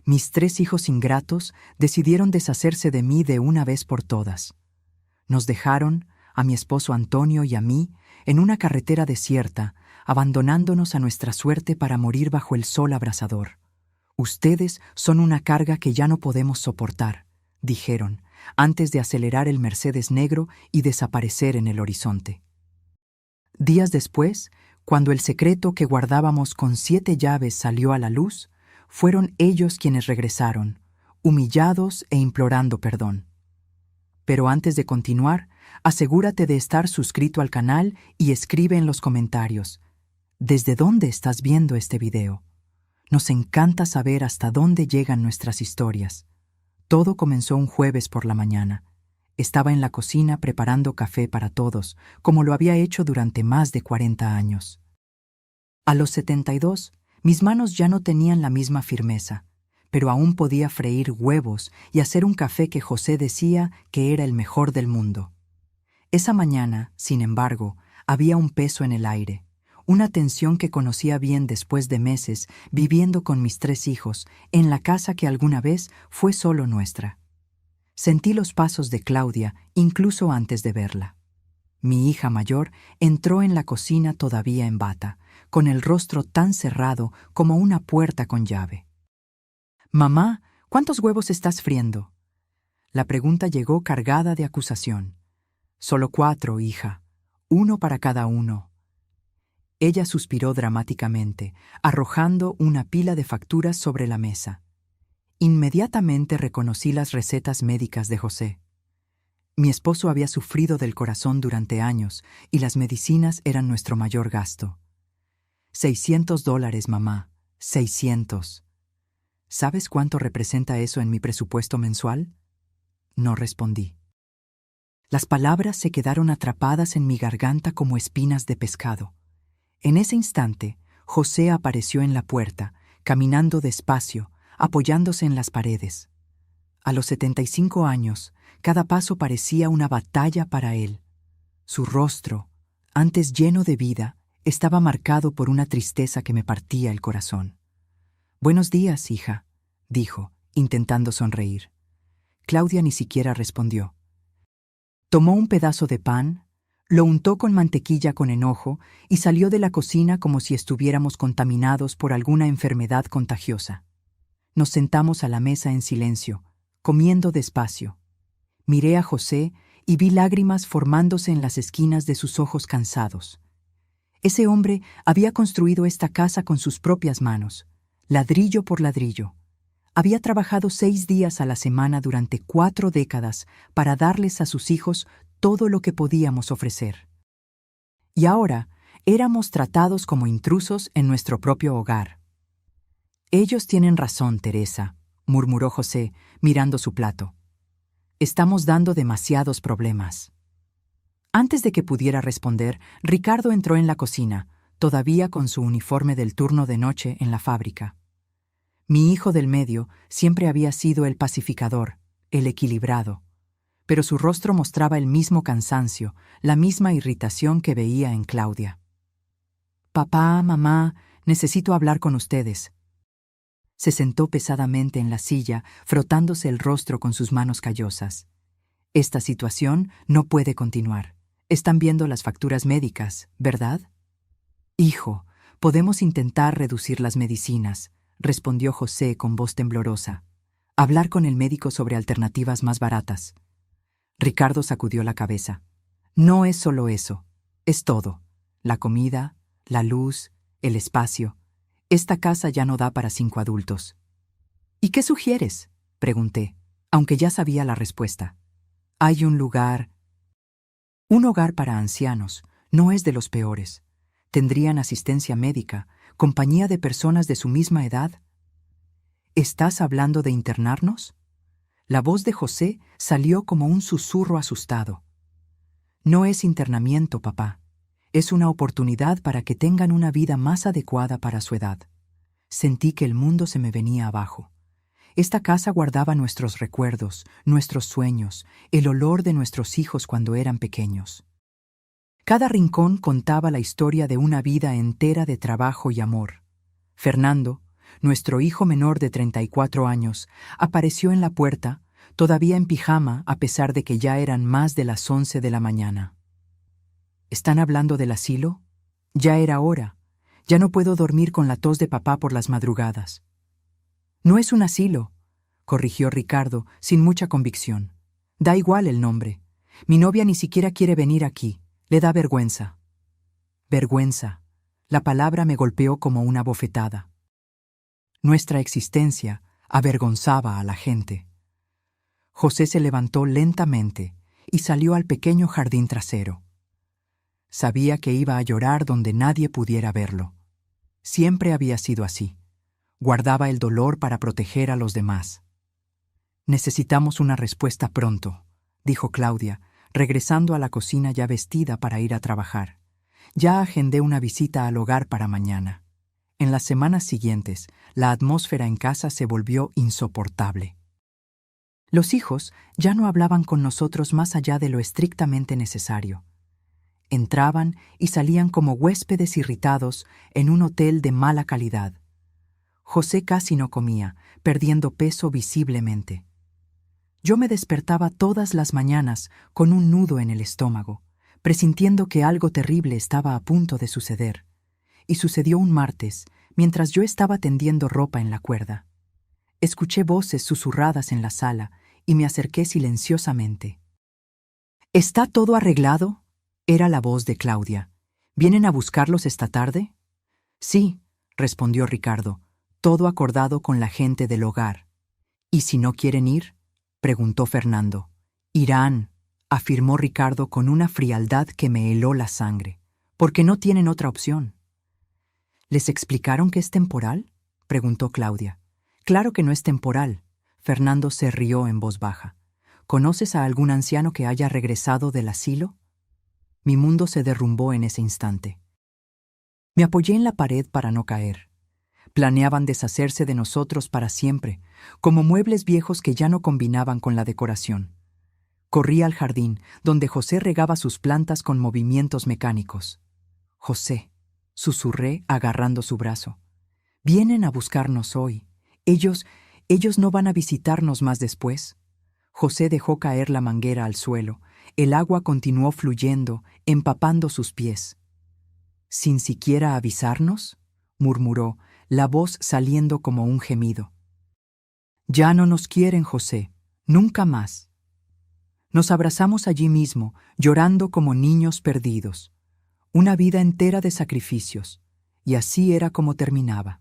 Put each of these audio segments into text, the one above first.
Mis 3 hijos ingratos decidieron deshacerse de mí de una vez por todas. Nos dejaron, a mi esposo Antonio y a mí, en una carretera desierta, abandonándonos a nuestra suerte para morir bajo el sol abrasador. Ustedes son una carga que ya no podemos soportar, dijeron, antes de acelerar el Mercedes negro y desaparecer en el horizonte. Días después, cuando el secreto que guardábamos con 7 llaves salió a la luz, fueron ellos quienes regresaron, humillados e implorando perdón. Pero antes de continuar, asegúrate de estar suscrito al canal y escribe en los comentarios: ¿desde dónde estás viendo este video? Nos encanta saber hasta dónde llegan nuestras historias. Todo comenzó un jueves por la mañana. Estaba en la cocina preparando café para todos, como lo había hecho durante más de 40 años. A los 72, mis manos ya no tenían la misma firmeza, pero aún podía freír huevos y hacer un café que José decía que era el mejor del mundo. Esa mañana, sin embargo, había un peso en el aire, una tensión que conocía bien después de meses viviendo con mis 3 hijos en la casa que alguna vez fue solo nuestra. Sentí los pasos de Claudia incluso antes de verla. Mi hija mayor entró en la cocina todavía en bata, con el rostro tan cerrado como una puerta con llave. «Mamá, ¿cuántos huevos estás friendo?» La pregunta llegó cargada de acusación. «Solo 4, hija. 1 para cada uno». Ella suspiró dramáticamente, arrojando una pila de facturas sobre la mesa. Inmediatamente reconocí las recetas médicas de José. Mi esposo había sufrido del corazón durante años y las medicinas eran nuestro mayor gasto. $600, mamá. 600. ¿Sabes cuánto representa eso en mi presupuesto mensual? No respondí. Las palabras se quedaron atrapadas en mi garganta como espinas de pescado. En ese instante, José apareció en la puerta, caminando despacio, apoyándose en las paredes. A los 75 años, cada paso parecía una batalla para él. Su rostro, antes lleno de vida, estaba marcado por una tristeza que me partía el corazón. «Buenos días, hija», dijo, intentando sonreír. Claudia ni siquiera respondió. Tomó un pedazo de pan, lo untó con mantequilla con enojo y salió de la cocina como si estuviéramos contaminados por alguna enfermedad contagiosa. Nos sentamos a la mesa en silencio, comiendo despacio. Miré a José y vi lágrimas formándose en las esquinas de sus ojos cansados. Ese hombre había construido esta casa con sus propias manos, ladrillo por ladrillo. Había trabajado 6 días a la semana durante 4 décadas para darles a sus hijos todo lo que podíamos ofrecer. Y ahora éramos tratados como intrusos en nuestro propio hogar. «Ellos tienen razón, Teresa», murmuró José, mirando su plato. «Estamos dando demasiados problemas». Antes de que pudiera responder, Ricardo entró en la cocina, todavía con su uniforme del turno de noche en la fábrica. Mi hijo del medio siempre había sido el pacificador, el equilibrado, pero su rostro mostraba el mismo cansancio, la misma irritación que veía en Claudia. «Papá, mamá, necesito hablar con ustedes». Se sentó pesadamente en la silla, frotándose el rostro con sus manos callosas. «Esta situación no puede continuar. Están viendo las facturas médicas, ¿verdad?» «Hijo, podemos intentar reducir las medicinas», respondió José con voz temblorosa. «Hablar con el médico sobre alternativas más baratas». Ricardo sacudió la cabeza. «No es solo eso, es todo. La comida, la luz, el espacio. Esta casa ya no da para 5 adultos». «¿Y qué sugieres?», pregunté, aunque ya sabía la respuesta. «Hay un lugar». «Un hogar para ancianos. No es de los peores. Tendrían asistencia médica, compañía de personas de su misma edad». «¿Estás hablando de internarnos?». La voz de José salió como un susurro asustado. «No es internamiento, papá. Es una oportunidad para que tengan una vida más adecuada para su edad». Sentí que el mundo se me venía abajo. Esta casa guardaba nuestros recuerdos, nuestros sueños, el olor de nuestros hijos cuando eran pequeños. Cada rincón contaba la historia de una vida entera de trabajo y amor. Fernando, nuestro hijo menor de 34 años, apareció en la puerta, todavía en pijama a pesar de que ya eran más de las 11 de la mañana. ¿Están hablando del asilo? Ya era hora. Ya no puedo dormir con la tos de papá por las madrugadas. No es un asilo, corrigió Ricardo sin mucha convicción. Da igual el nombre. Mi novia ni siquiera quiere venir aquí. Le da vergüenza. Vergüenza. La palabra me golpeó como una bofetada. Nuestra existencia avergonzaba a la gente. José se levantó lentamente y salió al pequeño jardín trasero. Sabía que iba a llorar donde nadie pudiera verlo. Siempre había sido así. Guardaba el dolor para proteger a los demás. Necesitamos una respuesta pronto, dijo Claudia, regresando a la cocina ya vestida para ir a trabajar. Ya agendé una visita al hogar para mañana. En las semanas siguientes, la atmósfera en casa se volvió insoportable. Los hijos ya no hablaban con nosotros más allá de lo estrictamente necesario. Entraban y salían como huéspedes irritados en un hotel de mala calidad. José casi no comía, perdiendo peso visiblemente. Yo me despertaba todas las mañanas con un nudo en el estómago, presintiendo que algo terrible estaba a punto de suceder. Y sucedió un martes, mientras yo estaba tendiendo ropa en la cuerda. Escuché voces susurradas en la sala y me acerqué silenciosamente. ¿Está todo arreglado? Era la voz de Claudia. ¿Vienen a buscarlos esta tarde? Sí, respondió Ricardo, todo acordado con la gente del hogar. ¿Y si no quieren ir? Preguntó Fernando. Irán, afirmó Ricardo con una frialdad que me heló la sangre, porque no tienen otra opción. ¿Les explicaron que es temporal? Preguntó Claudia. Claro que no es temporal. Fernando se rió en voz baja. ¿Conoces a algún anciano que haya regresado del asilo? Mi mundo se derrumbó en ese instante. Me apoyé en la pared para no caer. Planeaban deshacerse de nosotros para siempre, como muebles viejos que ya no combinaban con la decoración. Corrí al jardín, donde José regaba sus plantas con movimientos mecánicos. José, susurré agarrando su brazo. Vienen a buscarnos hoy. Ellos no van a visitarnos más después. José dejó caer la manguera al suelo. El agua continuó fluyendo, empapando sus pies. ¿Sin siquiera avisarnos?, murmuró, la voz saliendo como un gemido. Ya no nos quieren, José, nunca más. Nos abrazamos allí mismo, llorando como niños perdidos. Una vida entera de sacrificios, y así era como terminaba.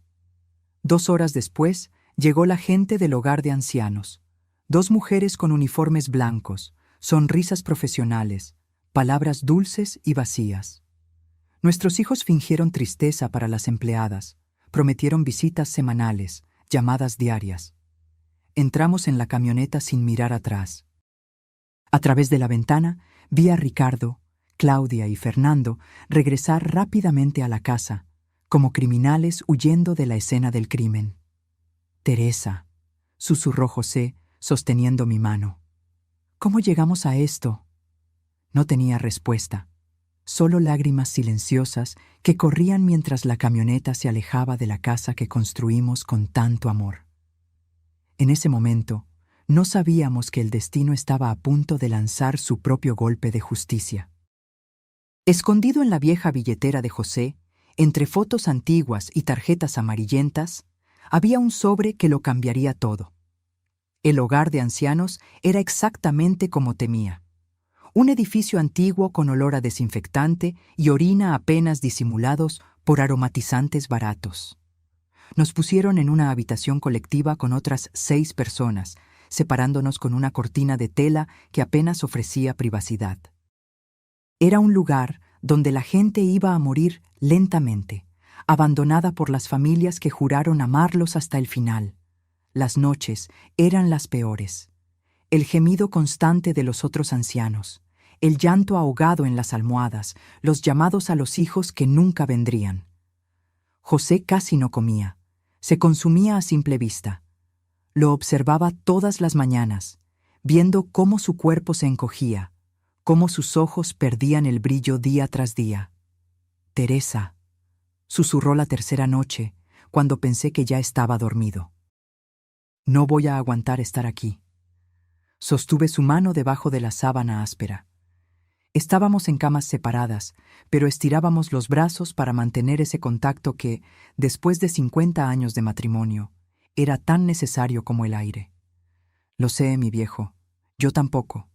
2 horas después, llegó la gente del hogar de ancianos. 2 mujeres con uniformes blancos, sonrisas profesionales, palabras dulces y vacías. Nuestros hijos fingieron tristeza para las empleadas, prometieron visitas semanales, llamadas diarias. Entramos en la camioneta sin mirar atrás. A través de la ventana vi a Ricardo, Claudia y Fernando regresar rápidamente a la casa, como criminales huyendo de la escena del crimen. Teresa, susurró José, sosteniendo mi mano. ¿Cómo llegamos a esto? No tenía respuesta, solo lágrimas silenciosas que corrían mientras la camioneta se alejaba de la casa que construimos con tanto amor. En ese momento, no sabíamos que el destino estaba a punto de lanzar su propio golpe de justicia. Escondido en la vieja billetera de José, entre fotos antiguas y tarjetas amarillentas, había un sobre que lo cambiaría todo. El hogar de ancianos era exactamente como temía. Un edificio antiguo con olor a desinfectante y orina apenas disimulados por aromatizantes baratos. Nos pusieron en una habitación colectiva con otras 6 personas, separándonos con una cortina de tela que apenas ofrecía privacidad. Era un lugar donde la gente iba a morir lentamente, abandonada por las familias que juraron amarlos hasta el final. Las noches eran las peores. El gemido constante de los otros ancianos, el llanto ahogado en las almohadas, los llamados a los hijos que nunca vendrían. José casi no comía, se consumía a simple vista. Lo observaba todas las mañanas, viendo cómo su cuerpo se encogía, cómo sus ojos perdían el brillo día tras día. Teresa, susurró la tercera noche, cuando pensé que ya estaba dormido. No voy a aguantar estar aquí. Sostuve su mano debajo de la sábana áspera. Estábamos en camas separadas, pero estirábamos los brazos para mantener ese contacto que, después de 50 años de matrimonio, era tan necesario como el aire. Lo sé, mi viejo. Yo tampoco.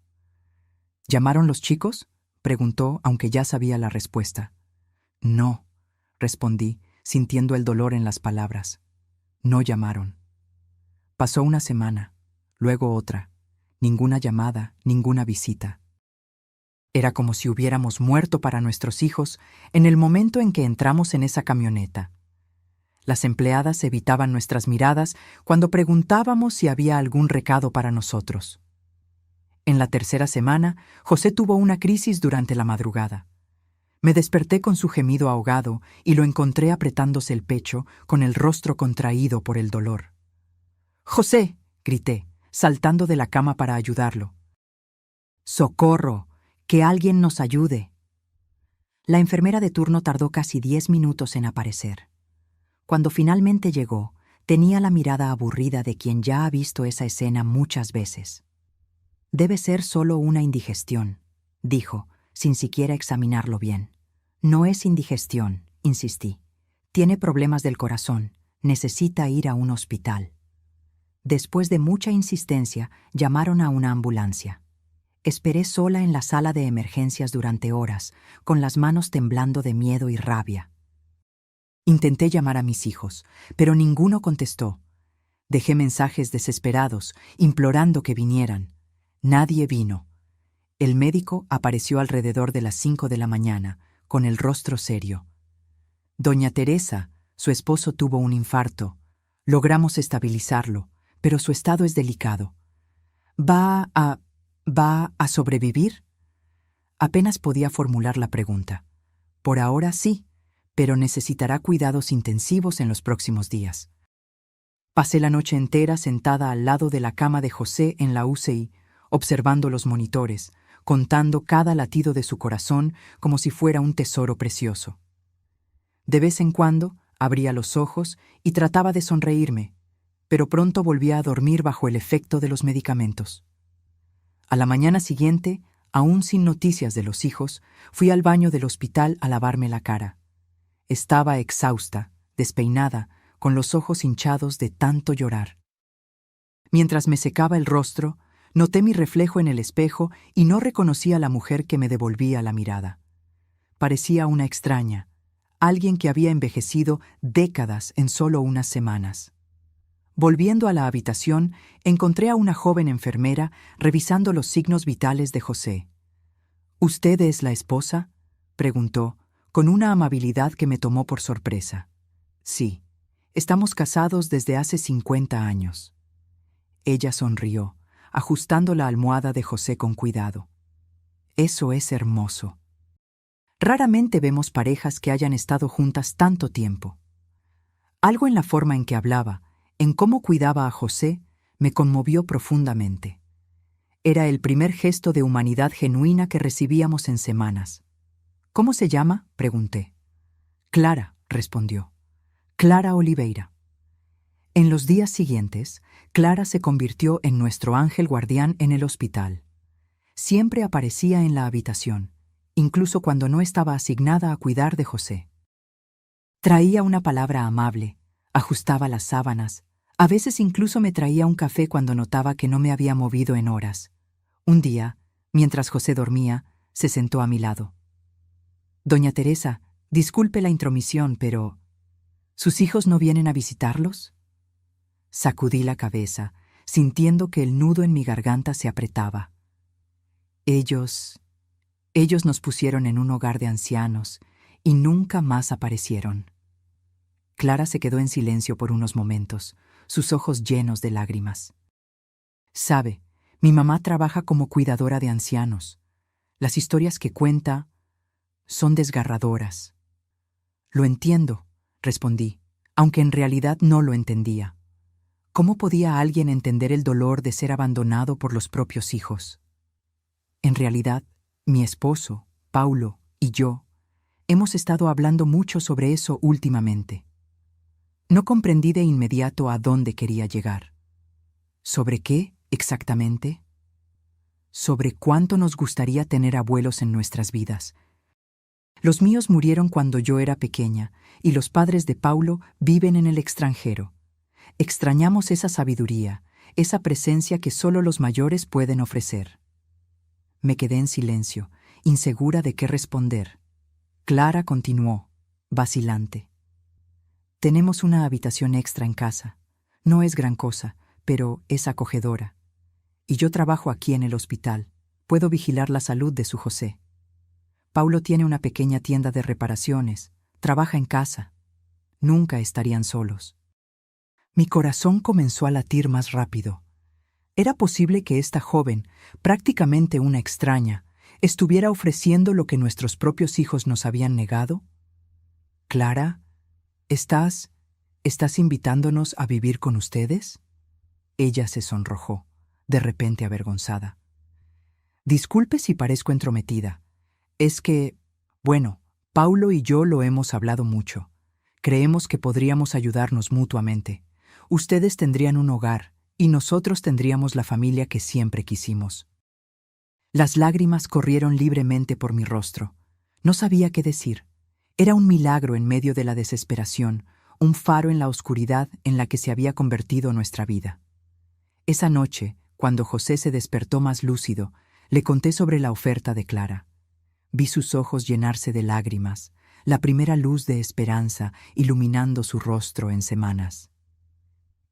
¿Llamaron los chicos?, preguntó, aunque ya sabía la respuesta. No, respondí, sintiendo el dolor en las palabras. No llamaron. Pasó una semana, luego otra. Ninguna llamada, ninguna visita. Era como si hubiéramos muerto para nuestros hijos en el momento en que entramos en esa camioneta. Las empleadas evitaban nuestras miradas cuando preguntábamos si había algún recado para nosotros. En la tercera semana, José tuvo una crisis durante la madrugada. Me desperté con su gemido ahogado y lo encontré apretándose el pecho, con el rostro contraído por el dolor. «¡José!», grité, saltando de la cama para ayudarlo. «¡Socorro! ¡Que alguien nos ayude!». La enfermera de turno tardó casi 10 minutos en aparecer. Cuando finalmente llegó, tenía la mirada aburrida de quien ya ha visto esa escena muchas veces. «Debe ser solo una indigestión», dijo, sin siquiera examinarlo bien. «No es indigestión», insistí. «Tiene problemas del corazón. Necesita ir a un hospital». Después de mucha insistencia, llamaron a una ambulancia. Esperé sola en la sala de emergencias durante horas, con las manos temblando de miedo y rabia. Intenté llamar a mis hijos, pero ninguno contestó. Dejé mensajes desesperados, implorando que vinieran. Nadie vino. El médico apareció alrededor de las 5 de la mañana, con el rostro serio. Doña Teresa, su esposo, tuvo un infarto. Logramos estabilizarlo, pero su estado es delicado. ¿Va a sobrevivir? Apenas podía formular la pregunta. Por ahora sí, pero necesitará cuidados intensivos en los próximos días. Pasé la noche entera sentada al lado de la cama de José en la UCI, observando los monitores, contando cada latido de su corazón como si fuera un tesoro precioso. De vez en cuando abría los ojos y trataba de sonreírme, pero pronto volvía a dormir bajo el efecto de los medicamentos. A la mañana siguiente, aún sin noticias de los hijos, fui al baño del hospital a lavarme la cara. Estaba exhausta, despeinada, con los ojos hinchados de tanto llorar. Mientras me secaba el rostro, noté mi reflejo en el espejo y no reconocí a la mujer que me devolvía la mirada. Parecía una extraña, alguien que había envejecido décadas en solo unas semanas. Volviendo a la habitación, encontré a una joven enfermera revisando los signos vitales de José. «¿Usted es la esposa?», preguntó, con una amabilidad que me tomó por sorpresa. «Sí, estamos casados desde hace 50 años». Ella sonrió, ajustando la almohada de José con cuidado. «Eso es hermoso. Raramente vemos parejas que hayan estado juntas tanto tiempo». Algo en la forma en que hablaba, en cómo cuidaba a José, me conmovió profundamente. Era el primer gesto de humanidad genuina que recibíamos en semanas. «¿Cómo se llama?», pregunté. «Clara», respondió. «Clara Oliveira». En los días siguientes, Clara se convirtió en nuestro ángel guardián en el hospital. Siempre aparecía en la habitación, incluso cuando no estaba asignada a cuidar de José. Traía una palabra amable, ajustaba las sábanas, a veces incluso me traía un café cuando notaba que no me había movido en horas. Un día, mientras José dormía, se sentó a mi lado. «Doña Teresa, disculpe la intromisión, pero ¿sus hijos no vienen a visitarlos?». Sacudí la cabeza, sintiendo que el nudo en mi garganta se apretaba. Ellos nos pusieron en un hogar de ancianos y nunca más aparecieron». Clara se quedó en silencio por unos momentos, sus ojos llenos de lágrimas. «Sabe, mi mamá trabaja como cuidadora de ancianos. Las historias que cuenta son desgarradoras». «Lo entiendo», respondí, aunque en realidad no lo entendía. ¿Cómo podía alguien entender el dolor de ser abandonado por los propios hijos? En realidad, mi esposo, Paulo, y yo hemos estado hablando mucho sobre eso últimamente. No comprendí de inmediato a dónde quería llegar. ¿Sobre qué, exactamente? Sobre cuánto nos gustaría tener abuelos en nuestras vidas. Los míos murieron cuando yo era pequeña, y los padres de Paulo viven en el extranjero. Extrañamos esa sabiduría, esa presencia que solo los mayores pueden ofrecer. Me quedé en silencio, insegura de qué responder. Clara continuó, vacilante. Tenemos una habitación extra en casa. No es gran cosa, pero es acogedora. Y yo trabajo aquí en el hospital. Puedo vigilar la salud de su José. Paulo tiene una pequeña tienda de reparaciones. Trabaja en casa. Nunca estarían solos. Mi corazón comenzó a latir más rápido. ¿Era posible que esta joven, prácticamente una extraña, estuviera ofreciendo lo que nuestros propios hijos nos habían negado? Clara, ¿estás invitándonos a vivir con ustedes? Ella se sonrojó, de repente avergonzada. Disculpe si parezco entrometida. Es que, bueno, Paulo y yo lo hemos hablado mucho. Creemos que podríamos ayudarnos mutuamente. Ustedes tendrían un hogar y nosotros tendríamos la familia que siempre quisimos. Las lágrimas corrieron libremente por mi rostro. No sabía qué decir. Era un milagro en medio de la desesperación, un faro en la oscuridad en la que se había convertido nuestra vida. Esa noche, cuando José se despertó más lúcido, le conté sobre la oferta de Clara. Vi sus ojos llenarse de lágrimas, la primera luz de esperanza iluminando su rostro en semanas.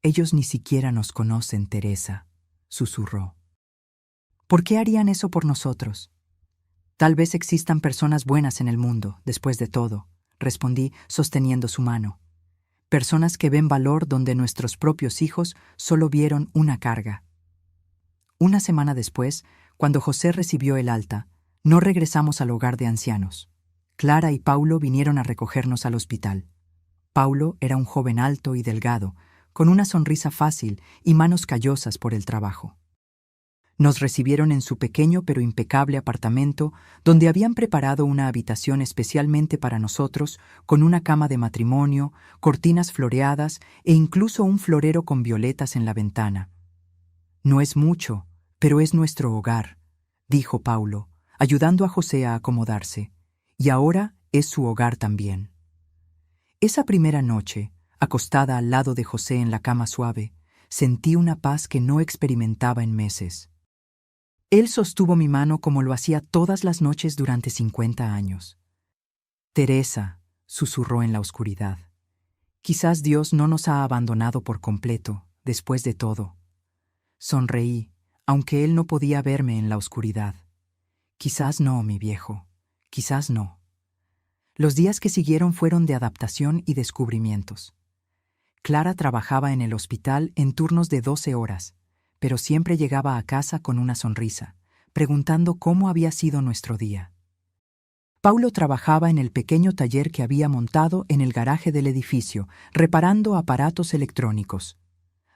Ellos ni siquiera nos conocen, Teresa, susurró. ¿Por qué harían eso por nosotros? Tal vez existan personas buenas en el mundo, después de todo, respondí sosteniendo su mano. Personas que ven valor donde nuestros propios hijos solo vieron una carga. Una semana después, cuando José recibió el alta, no regresamos al hogar de ancianos. Clara y Paulo vinieron a recogernos al hospital. Paulo era un joven alto y delgado, con una sonrisa fácil y manos callosas por el trabajo. Nos recibieron en su pequeño pero impecable apartamento, donde habían preparado una habitación especialmente para nosotros, con una cama de matrimonio, cortinas floreadas e incluso un florero con violetas en la ventana. No es mucho, pero es nuestro hogar, dijo Paulo, ayudando a José a acomodarse, y ahora es su hogar también. Esa primera noche, acostada al lado de José en la cama suave, sentí una paz que no experimentaba en meses. Él sostuvo mi mano como lo hacía todas las noches durante 50 años. Teresa, susurró en la oscuridad, quizás Dios no nos ha abandonado por completo, después de todo. Sonreí, aunque él no podía verme en la oscuridad. Quizás no, mi viejo, quizás no. Los días que siguieron fueron de adaptación y descubrimientos. Clara trabajaba en el hospital en turnos de 12 horas, pero siempre llegaba a casa con una sonrisa, preguntando cómo había sido nuestro día. Paulo trabajaba en el pequeño taller que había montado en el garaje del edificio, reparando aparatos electrónicos.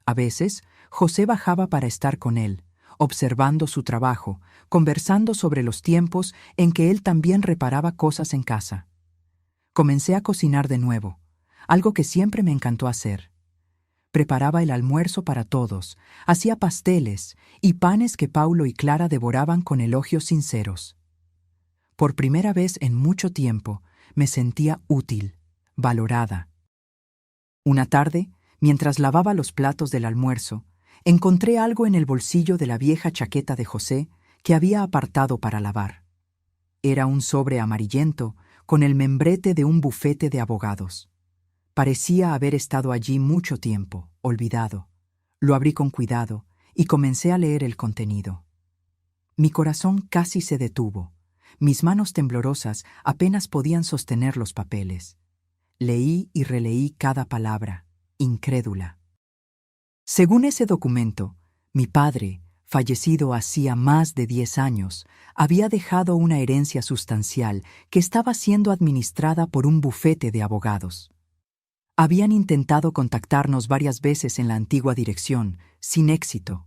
A veces, José bajaba para estar con él, observando su trabajo, conversando sobre los tiempos en que él también reparaba cosas en casa. Comencé a cocinar de nuevo, algo que siempre me encantó hacer. Preparaba el almuerzo para todos, hacía pasteles y panes que Paulo y Clara devoraban con elogios sinceros. Por primera vez en mucho tiempo me sentía útil, valorada. Una tarde, mientras lavaba los platos del almuerzo, encontré algo en el bolsillo de la vieja chaqueta de José que había apartado para lavar. Era un sobre amarillento con el membrete de un bufete de abogados. Parecía haber estado allí mucho tiempo, olvidado. Lo abrí con cuidado y comencé a leer el contenido. Mi corazón casi se detuvo. Mis manos temblorosas apenas podían sostener los papeles. Leí y releí cada palabra, incrédula. Según ese documento, mi padre, fallecido hacía más de 10 años, había dejado una herencia sustancial que estaba siendo administrada por un bufete de abogados. Habían intentado contactarnos varias veces en la antigua dirección, sin éxito.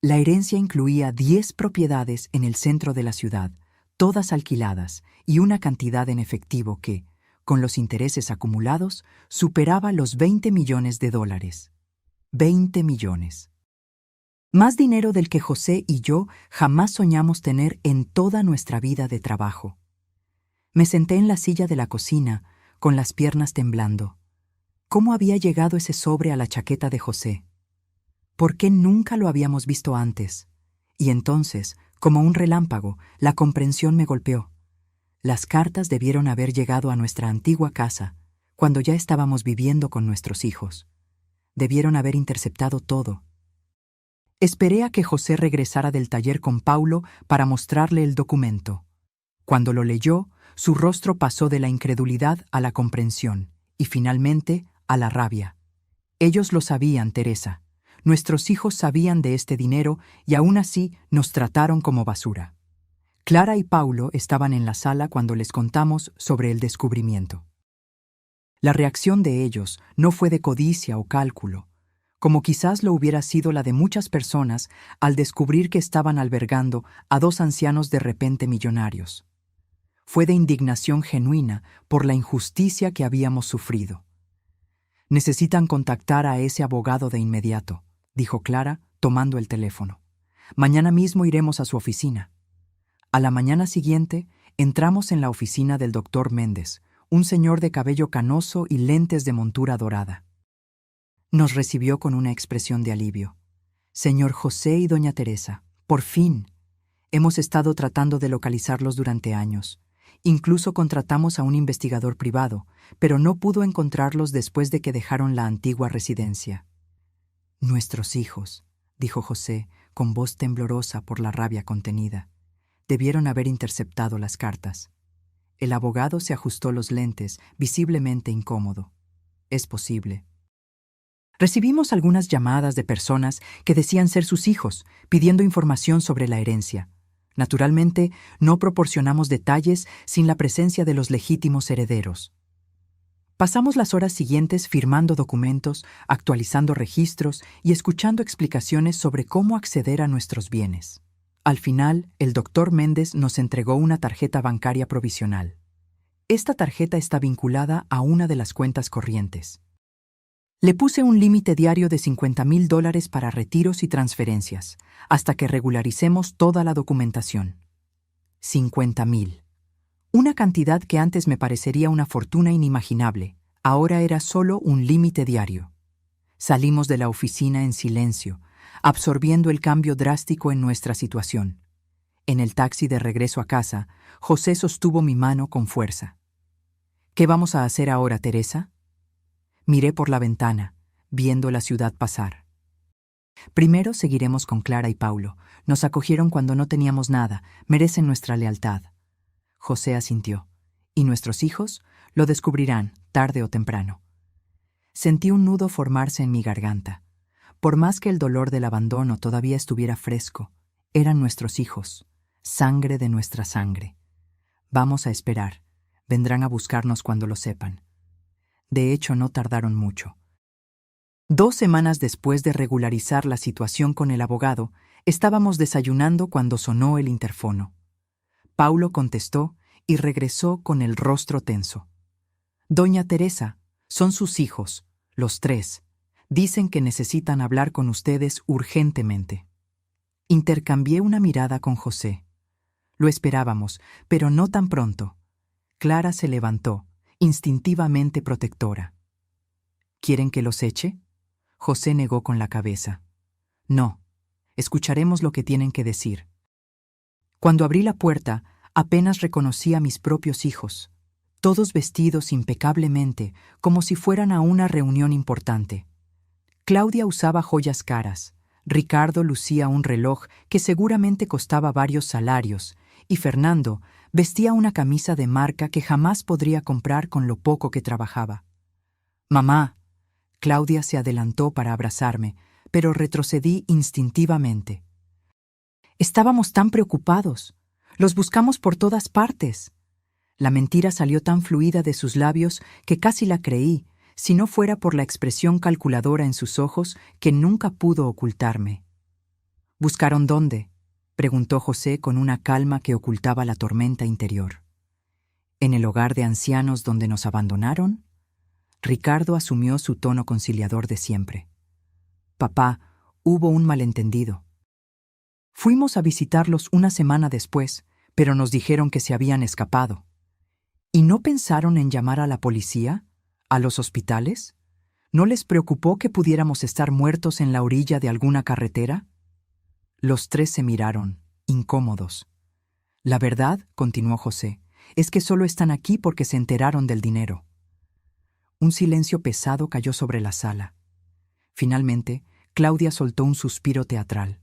La herencia incluía 10 propiedades en el centro de la ciudad, todas alquiladas, y una cantidad en efectivo que, con los intereses acumulados, superaba los $20 millones. 20 millones. Más dinero del que José y yo jamás soñamos tener en toda nuestra vida de trabajo. Me senté en la silla de la cocina, con las piernas temblando. ¿Cómo había llegado ese sobre a la chaqueta de José? ¿Por qué nunca lo habíamos visto antes? Y entonces, como un relámpago, la comprensión me golpeó. Las cartas debieron haber llegado a nuestra antigua casa, cuando ya estábamos viviendo con nuestros hijos. Debieron haber interceptado todo. Esperé a que José regresara del taller con Paulo para mostrarle el documento. Cuando lo leyó, su rostro pasó de la incredulidad a la comprensión, y finalmente a la rabia. Ellos lo sabían, Teresa. Nuestros hijos sabían de este dinero y aún así nos trataron como basura. Clara y Paulo estaban en la sala cuando les contamos sobre el descubrimiento. La reacción de ellos no fue de codicia o cálculo, como quizás lo hubiera sido la de muchas personas al descubrir que estaban albergando a dos ancianos de repente millonarios. Fue de indignación genuina por la injusticia que habíamos sufrido. «Necesitan contactar a ese abogado de inmediato», dijo Clara, tomando el teléfono. «Mañana mismo iremos a su oficina». A la mañana siguiente, entramos en la oficina del doctor Méndez, un señor de cabello canoso y lentes de montura dorada. Nos recibió con una expresión de alivio. «Señor José y doña Teresa, por fin. Hemos estado tratando de localizarlos durante años. Incluso contratamos a un investigador privado, pero no pudo encontrarlos después de que dejaron la antigua residencia». «Nuestros hijos», dijo José, con voz temblorosa por la rabia contenida. «Debieron haber interceptado las cartas». El abogado se ajustó los lentes, visiblemente incómodo. «Es posible». Recibimos algunas llamadas de personas que decían ser sus hijos, pidiendo información sobre la herencia. Naturalmente, no proporcionamos detalles sin la presencia de los legítimos herederos. Pasamos las horas siguientes firmando documentos, actualizando registros y escuchando explicaciones sobre cómo acceder a nuestros bienes. Al final, el doctor Méndez nos entregó una tarjeta bancaria provisional. Esta tarjeta está vinculada a una de las cuentas corrientes. Le puse un límite diario de $50,000 para retiros y transferencias, hasta que regularicemos toda la documentación. 50,000. Una cantidad que antes me parecería una fortuna inimaginable, ahora era solo un límite diario. Salimos de la oficina en silencio, absorbiendo el cambio drástico en nuestra situación. En el taxi de regreso a casa, José sostuvo mi mano con fuerza. «¿Qué vamos a hacer ahora, Teresa?» Miré por la ventana, viendo la ciudad pasar. «Primero seguiremos con Clara y Paulo. Nos acogieron cuando no teníamos nada, merecen nuestra lealtad». José asintió. «Y nuestros hijos lo descubrirán, tarde o temprano». Sentí un nudo formarse en mi garganta. Por más que el dolor del abandono todavía estuviera fresco, eran nuestros hijos, sangre de nuestra sangre. Vamos a esperar. Vendrán a buscarnos cuando lo sepan. De hecho, no tardaron mucho. 2 semanas después de regularizar la situación con el abogado, estábamos desayunando cuando sonó el interfono. Paulo contestó y regresó con el rostro tenso. «Doña Teresa, son sus hijos, los 3. Dicen que necesitan hablar con ustedes urgentemente». Intercambié una mirada con José. Lo esperábamos, pero no tan pronto. Clara se levantó, instintivamente protectora. «¿Quieren que los eche?» José negó con la cabeza. «No, escucharemos lo que tienen que decir». Cuando abrí la puerta, apenas reconocí a mis propios hijos, todos vestidos impecablemente, como si fueran a una reunión importante. Claudia usaba joyas caras, Ricardo lucía un reloj que seguramente costaba varios salarios, y Fernando vestía una camisa de marca que jamás podría comprar con lo poco que trabajaba. «Mamá». Claudia se adelantó para abrazarme, pero retrocedí instintivamente. «Estábamos tan preocupados. Los buscamos por todas partes». La mentira salió tan fluida de sus labios que casi la creí, si no fuera por la expresión calculadora en sus ojos que nunca pudo ocultarme. «¿Buscaron dónde?», preguntó José con una calma que ocultaba la tormenta interior. En el hogar de ancianos donde nos abandonaron, Ricardo asumió su tono conciliador de siempre. Papá, hubo un malentendido. Fuimos a visitarlos una semana después, pero nos dijeron que se habían escapado. ¿Y no pensaron en llamar a la policía? ¿A los hospitales? ¿No les preocupó que pudiéramos estar muertos en la orilla de alguna carretera? Los tres se miraron, incómodos. La verdad, continuó José, es que solo están aquí porque se enteraron del dinero. Un silencio pesado cayó sobre la sala. Finalmente, Claudia soltó un suspiro teatral.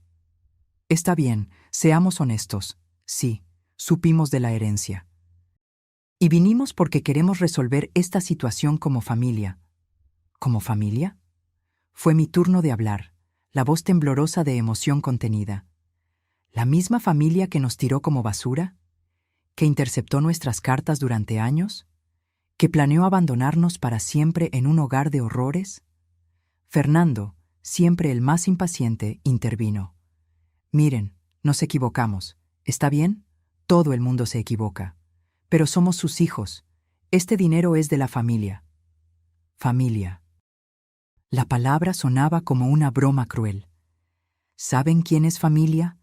Está bien, seamos honestos. Sí, supimos de la herencia. Y vinimos porque queremos resolver esta situación como familia. ¿Como familia? Fue mi turno de hablar, la voz temblorosa de emoción contenida. ¿La misma familia que nos tiró como basura? ¿Que interceptó nuestras cartas durante años? ¿Que planeó abandonarnos para siempre en un hogar de horrores? Fernando, siempre el más impaciente, intervino. Miren, nos equivocamos. ¿Está bien? Todo el mundo se equivoca. Pero somos sus hijos. Este dinero es de la familia. Familia. La palabra sonaba como una broma cruel. ¿Saben quién es familia?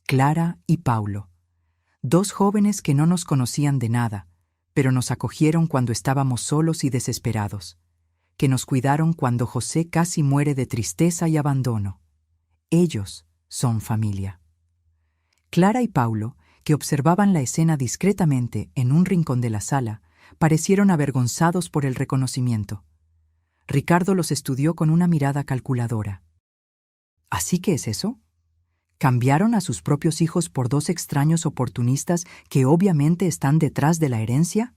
Clara y Paulo. Dos jóvenes que no nos conocían de nada, pero nos acogieron cuando estábamos solos y desesperados. Que nos cuidaron cuando José casi muere de tristeza y abandono. Ellos son familia. Clara y Paulo, que observaban la escena discretamente en un rincón de la sala, parecieron avergonzados por el reconocimiento. Ricardo los estudió con una mirada calculadora. ¿Así que es eso? ¿Cambiaron a sus propios hijos por dos extraños oportunistas que obviamente están detrás de la herencia?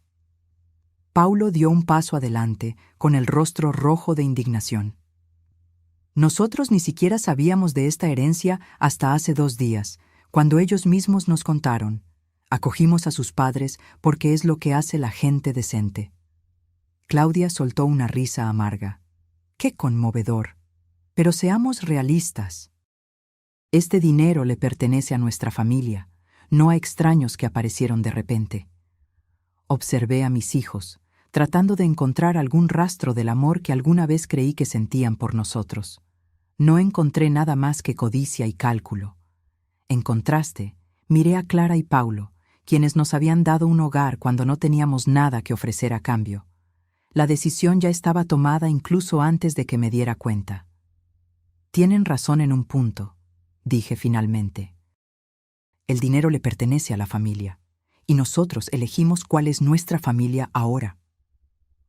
Paulo dio un paso adelante, con el rostro rojo de indignación. Nosotros ni siquiera sabíamos de esta herencia hasta hace 2 días, cuando ellos mismos nos contaron. Acogimos a sus padres porque es lo que hace la gente decente. Claudia soltó una risa amarga. ¡Qué conmovedor! Pero seamos realistas. Este dinero le pertenece a nuestra familia, no a extraños que aparecieron de repente. Observé a mis hijos, tratando de encontrar algún rastro del amor que alguna vez creí que sentían por nosotros. No encontré nada más que codicia y cálculo. En contraste, miré a Clara y Paulo, quienes nos habían dado un hogar cuando no teníamos nada que ofrecer a cambio. La decisión ya estaba tomada incluso antes de que me diera cuenta. Tienen razón en un punto, dije finalmente. El dinero le pertenece a la familia, y nosotros elegimos cuál es nuestra familia ahora.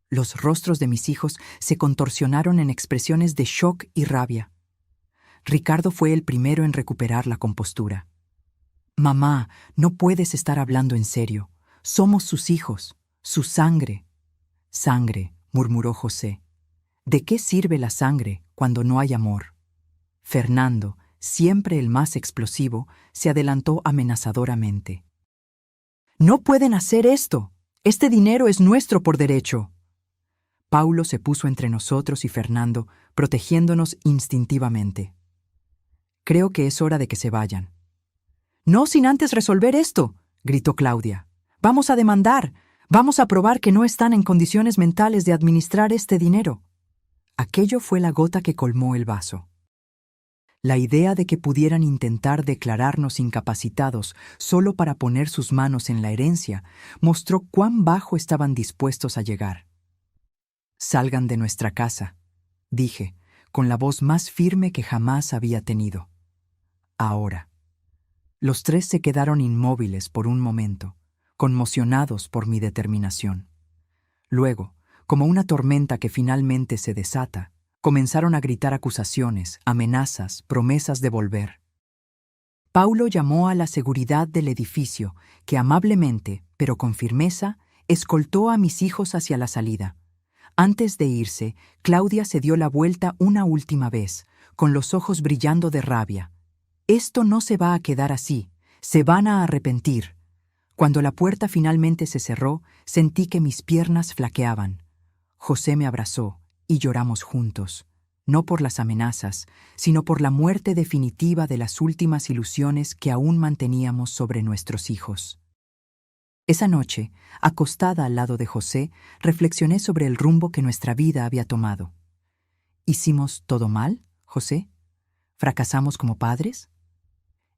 Los rostros de mis hijos se contorsionaron en expresiones de shock y rabia. Ricardo fue el primero en recuperar la compostura. Mamá, no puedes estar hablando en serio. Somos sus hijos, su sangre. Sangre, murmuró José. ¿De qué sirve la sangre cuando no hay amor? Fernando, siempre el más explosivo, se adelantó amenazadoramente. ¡No pueden hacer esto! Este dinero es nuestro por derecho. Paulo se puso entre nosotros y Fernando, protegiéndonos instintivamente. Creo que es hora de que se vayan. No sin antes resolver esto, gritó Claudia. Vamos a demandar. Vamos a probar que no están en condiciones mentales de administrar este dinero. Aquello fue la gota que colmó el vaso. La idea de que pudieran intentar declararnos incapacitados solo para poner sus manos en la herencia mostró cuán bajo estaban dispuestos a llegar. Salgan de nuestra casa, dije, con la voz más firme que jamás había tenido. Ahora. Los tres se quedaron inmóviles por un momento, conmocionados por mi determinación. Luego, como una tormenta que finalmente se desata, comenzaron a gritar acusaciones, amenazas, promesas de volver. Paulo llamó a la seguridad del edificio, que amablemente, pero con firmeza, escoltó a mis hijos hacia la salida. Antes de irse, Claudia se dio la vuelta una última vez, con los ojos brillando de rabia. Esto no se va a quedar así, se van a arrepentir. Cuando la puerta finalmente se cerró, sentí que mis piernas flaqueaban. José me abrazó y lloramos juntos, no por las amenazas, sino por la muerte definitiva de las últimas ilusiones que aún manteníamos sobre nuestros hijos. Esa noche, acostada al lado de José, reflexioné sobre el rumbo que nuestra vida había tomado. ¿Hicimos todo mal, José? ¿Fracasamos como padres?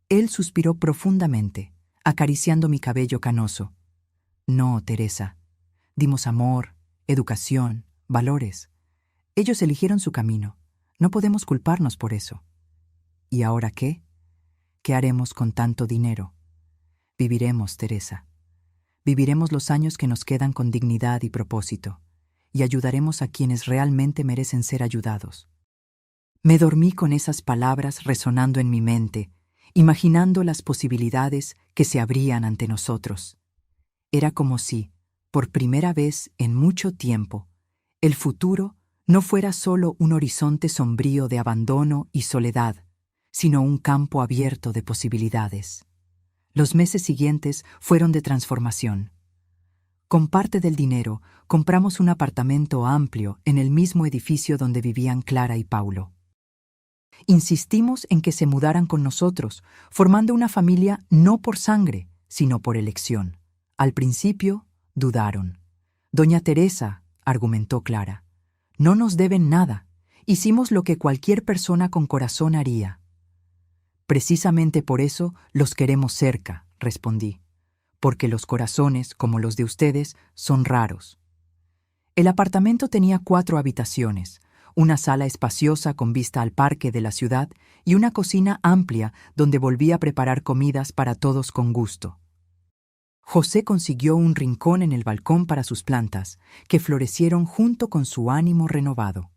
Él suspiró profundamente, acariciando mi cabello canoso. No, Teresa. Dimos amor, educación, valores. Ellos eligieron su camino. No podemos culparnos por eso. ¿Y ahora qué? ¿Qué haremos con tanto dinero? Viviremos, Teresa. Viviremos los años que nos quedan con dignidad y propósito, y ayudaremos a quienes realmente merecen ser ayudados. Me dormí con esas palabras resonando en mi mente, imaginando las posibilidades que se abrían ante nosotros. Era como si, por primera vez en mucho tiempo, el futuro no fuera solo un horizonte sombrío de abandono y soledad, sino un campo abierto de posibilidades. Los meses siguientes fueron de transformación. Con parte del dinero, compramos un apartamento amplio en el mismo edificio donde vivían Clara y Paulo. Insistimos en que se mudaran con nosotros, formando una familia no por sangre, sino por elección. Al principio, dudaron. Doña Teresa, argumentó Clara, no nos deben nada. Hicimos lo que cualquier persona con corazón haría. Precisamente por eso los queremos cerca, respondí, porque los corazones, como los de ustedes, son raros. El apartamento tenía 4 habitaciones, una sala espaciosa con vista al parque de la ciudad y una cocina amplia donde volví a preparar comidas para todos con gusto. José consiguió un rincón en el balcón para sus plantas, que florecieron junto con su ánimo renovado.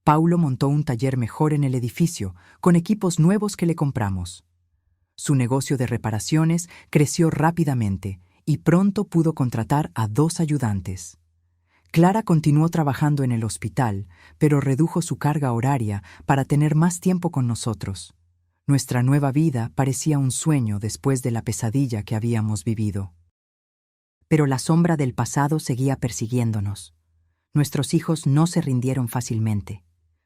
Paulo montó un taller mejor en el edificio, con equipos nuevos que le compramos. Su negocio de reparaciones creció rápidamente y pronto pudo contratar a 2 ayudantes. Clara continuó trabajando en el hospital, pero redujo su carga horaria para tener más tiempo con nosotros. Nuestra nueva vida parecía un sueño después de la pesadilla que habíamos vivido. Pero la sombra del pasado seguía persiguiéndonos. Nuestros hijos no se rindieron fácilmente.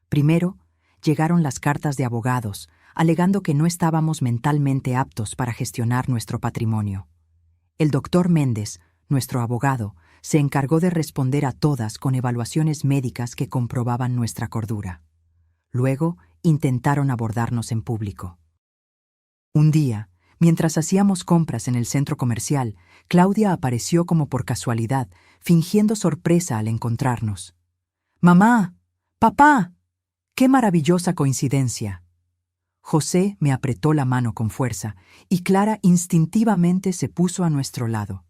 Primero, llegaron las cartas de abogados, alegando que no estábamos mentalmente aptos para gestionar nuestro patrimonio. El doctor Méndez, nuestro abogado, se encargó de responder a todas con evaluaciones médicas que comprobaban nuestra cordura. Luego, intentaron abordarnos en público. Un día, mientras hacíamos compras en el centro comercial, Claudia apareció como por casualidad, fingiendo sorpresa al encontrarnos. «¡Mamá! ¡Papá! ¡Qué maravillosa coincidencia!». José me apretó la mano con fuerza y Clara instintivamente se puso a nuestro lado.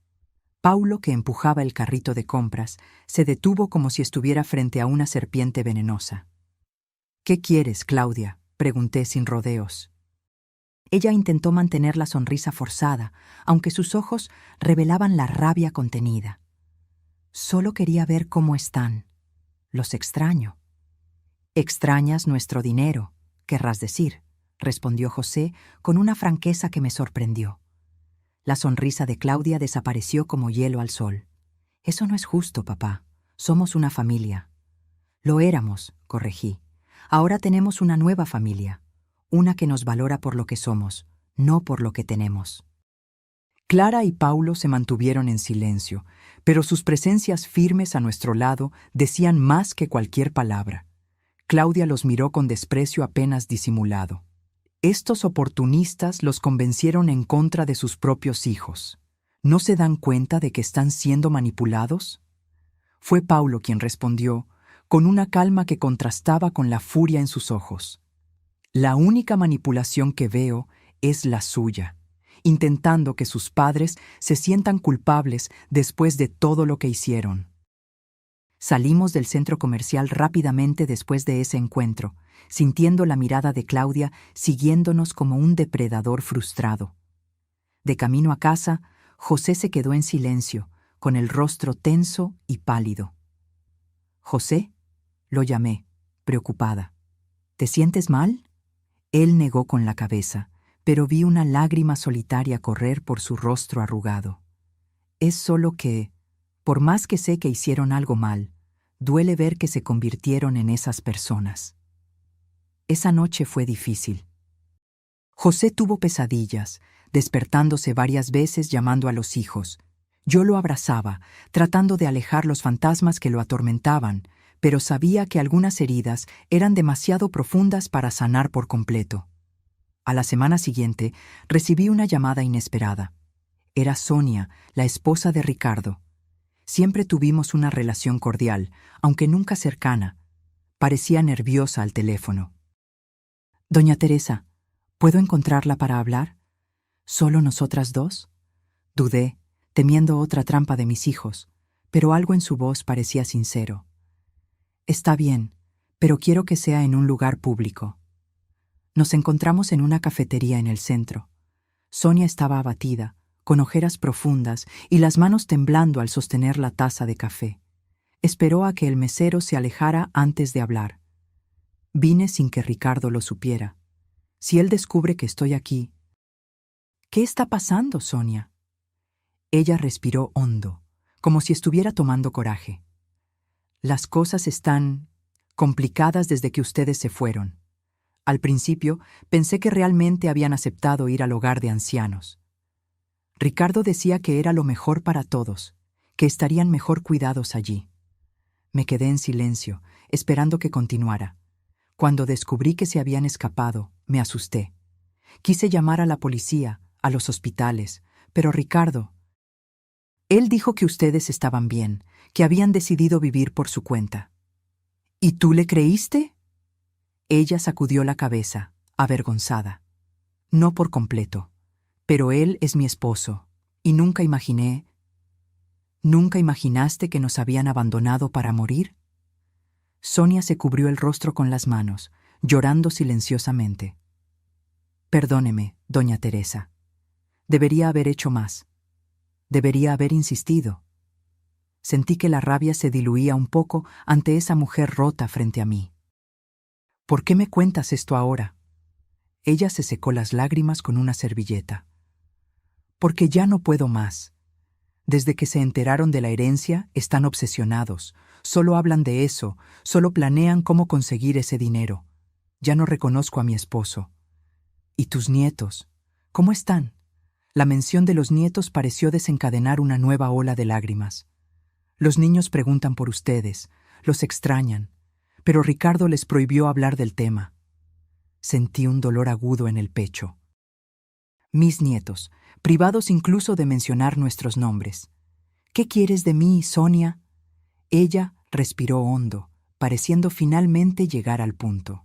Paulo, que empujaba el carrito de compras, se detuvo como si estuviera frente a una serpiente venenosa. «¿Qué quieres, Claudia?», pregunté sin rodeos. Ella intentó mantener la sonrisa forzada, aunque sus ojos revelaban la rabia contenida. «Solo quería ver cómo están. Los extraño». «Extrañas nuestro dinero, querrás decir», respondió José con una franqueza que me sorprendió. La sonrisa de Claudia desapareció como hielo al sol. «Eso no es justo, papá. Somos una familia». «Lo éramos», corregí. «Ahora tenemos una nueva familia, una que nos valora por lo que somos, no por lo que tenemos». Clara y Paulo se mantuvieron en silencio, pero sus presencias firmes a nuestro lado decían más que cualquier palabra. Claudia los miró con desprecio apenas disimulado. Estos oportunistas los convencieron en contra de sus propios hijos. ¿No se dan cuenta de que están siendo manipulados? Fue Paulo quien respondió, con una calma que contrastaba con la furia en sus ojos. «La única manipulación que veo es la suya, intentando que sus padres se sientan culpables después de todo lo que hicieron». Salimos del centro comercial rápidamente después de ese encuentro, sintiendo la mirada de Claudia siguiéndonos como un depredador frustrado. De camino a casa, José se quedó en silencio, con el rostro tenso y pálido. «¿José?», lo llamé, preocupada. «¿Te sientes mal?». Él negó con la cabeza, pero vi una lágrima solitaria correr por su rostro arrugado. «Es solo que, por más que sé que hicieron algo mal, duele ver que se convirtieron en esas personas». Esa noche fue difícil. José tuvo pesadillas, despertándose varias veces llamando a los hijos. Yo lo abrazaba, tratando de alejar los fantasmas que lo atormentaban, pero sabía que algunas heridas eran demasiado profundas para sanar por completo. A la semana siguiente, recibí una llamada inesperada. Era Sonia, la esposa de Ricardo. Siempre tuvimos una relación cordial, aunque nunca cercana. Parecía nerviosa al teléfono. «Doña Teresa, ¿puedo encontrarla para hablar? ¿Solo nosotras dos?» Dudé, temiendo otra trampa de mis hijos, pero algo en su voz parecía sincero. «Está bien, pero quiero que sea en un lugar público». Nos encontramos en una cafetería en el centro. Sonia estaba abatida, con ojeras profundas y las manos temblando al sostener la taza de café. Esperó a que el mesero se alejara antes de hablar. Vine sin que Ricardo lo supiera. Si él descubre que estoy aquí... «¿Qué está pasando, Sonia?» Ella respiró hondo, como si estuviera tomando coraje. «Las cosas están complicadas desde que ustedes se fueron. Al principio pensé que realmente habían aceptado ir al hogar de ancianos. Ricardo decía que era lo mejor para todos, que estarían mejor cuidados allí». Me quedé en silencio, esperando que continuara. Cuando descubrí que se habían escapado, me asusté. Quise llamar a la policía, a los hospitales, pero Ricardo... Él dijo que ustedes estaban bien, que habían decidido vivir por su cuenta. ¿Y tú le creíste? Ella sacudió la cabeza, avergonzada. No por completo, pero él es mi esposo, y nunca imaginé... ¿Nunca imaginaste que nos habían abandonado para morir? Sonia se cubrió el rostro con las manos, llorando silenciosamente. Perdóneme, doña Teresa. Debería haber hecho más. Debería haber insistido. Sentí que la rabia se diluía un poco ante esa mujer rota frente a mí. ¿Por qué me cuentas esto ahora? Ella se secó las lágrimas con una servilleta. Porque ya no puedo más. Desde que se enteraron de la herencia, están obsesionados. Solo hablan de eso, solo planean cómo conseguir ese dinero. Ya no reconozco a mi esposo. ¿Y tus nietos? ¿Cómo están? La mención de los nietos pareció desencadenar una nueva ola de lágrimas. Los niños preguntan por ustedes, los extrañan, pero Ricardo les prohibió hablar del tema. Sentí un dolor agudo en el pecho. Mis nietos, privados incluso de mencionar nuestros nombres. ¿Qué quieres de mí, Sonia? Ella respiró hondo, pareciendo finalmente llegar al punto.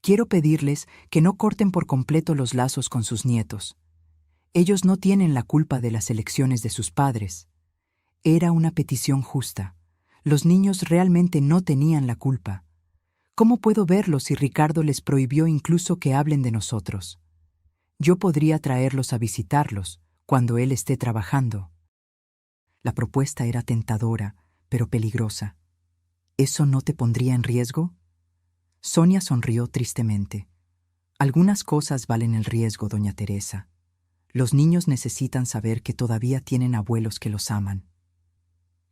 Quiero pedirles que no corten por completo los lazos con sus nietos. Ellos no tienen la culpa de las elecciones de sus padres. Era una petición justa. Los niños realmente no tenían la culpa. ¿Cómo puedo verlos si Ricardo les prohibió incluso que hablen de nosotros? Yo podría traerlos a visitarlos cuando él esté trabajando. La propuesta era tentadora, pero peligrosa. ¿Eso no te pondría en riesgo? Sonia sonrió tristemente. Algunas cosas valen el riesgo, doña Teresa. Los niños necesitan saber que todavía tienen abuelos que los aman.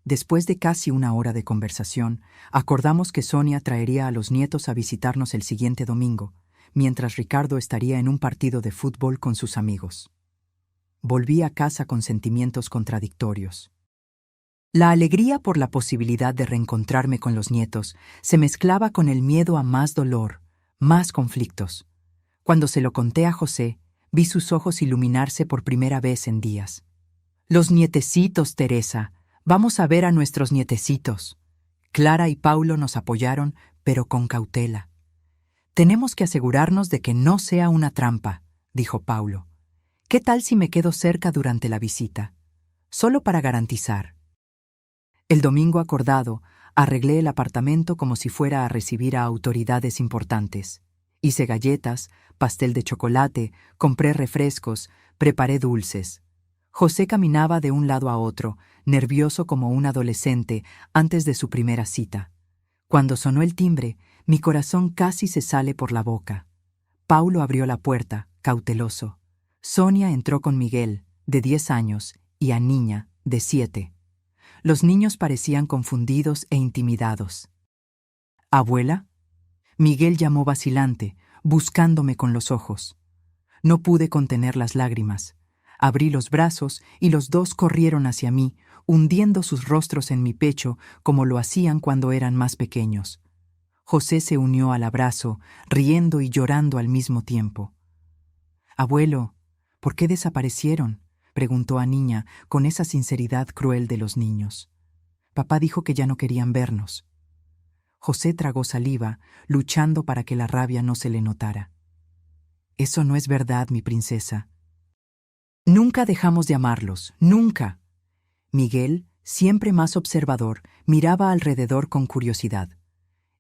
Después de casi una hora de conversación, acordamos que Sonia traería a los nietos a visitarnos el siguiente domingo, mientras Ricardo estaría en un partido de fútbol con sus amigos. Volví a casa con sentimientos contradictorios. La alegría por la posibilidad de reencontrarme con los nietos se mezclaba con el miedo a más dolor, más conflictos. Cuando se lo conté a José, vi sus ojos iluminarse por primera vez en días. «Los nietecitos, Teresa. Vamos a ver a nuestros nietecitos». Clara y Paulo nos apoyaron, pero con cautela. «Tenemos que asegurarnos de que no sea una trampa», dijo Paulo. «¿Qué tal si me quedo cerca durante la visita? Solo para garantizar». El domingo acordado, arreglé el apartamento como si fuera a recibir a autoridades importantes. Hice galletas, pastel de chocolate, compré refrescos, preparé dulces. José caminaba de un lado a otro, nervioso como un adolescente antes de su primera cita. Cuando sonó el timbre, mi corazón casi se sale por la boca. Paulo abrió la puerta, cauteloso. Sonia entró con Miguel, de 10 años, y a Niña, de 7. Los niños parecían confundidos e intimidados. «¿Abuela?» Miguel llamó vacilante, buscándome con los ojos. No pude contener las lágrimas. Abrí los brazos y los dos corrieron hacia mí, hundiendo sus rostros en mi pecho como lo hacían cuando eran más pequeños. José se unió al abrazo, riendo y llorando al mismo tiempo. «Abuelo, ¿por qué desaparecieron?», preguntó a Niña con esa sinceridad cruel de los niños. «Papá dijo que ya no querían vernos». José tragó saliva, luchando para que la rabia no se le notara. «Eso no es verdad, mi princesa. Nunca dejamos de amarlos, nunca». Miguel, siempre más observador, miraba alrededor con curiosidad.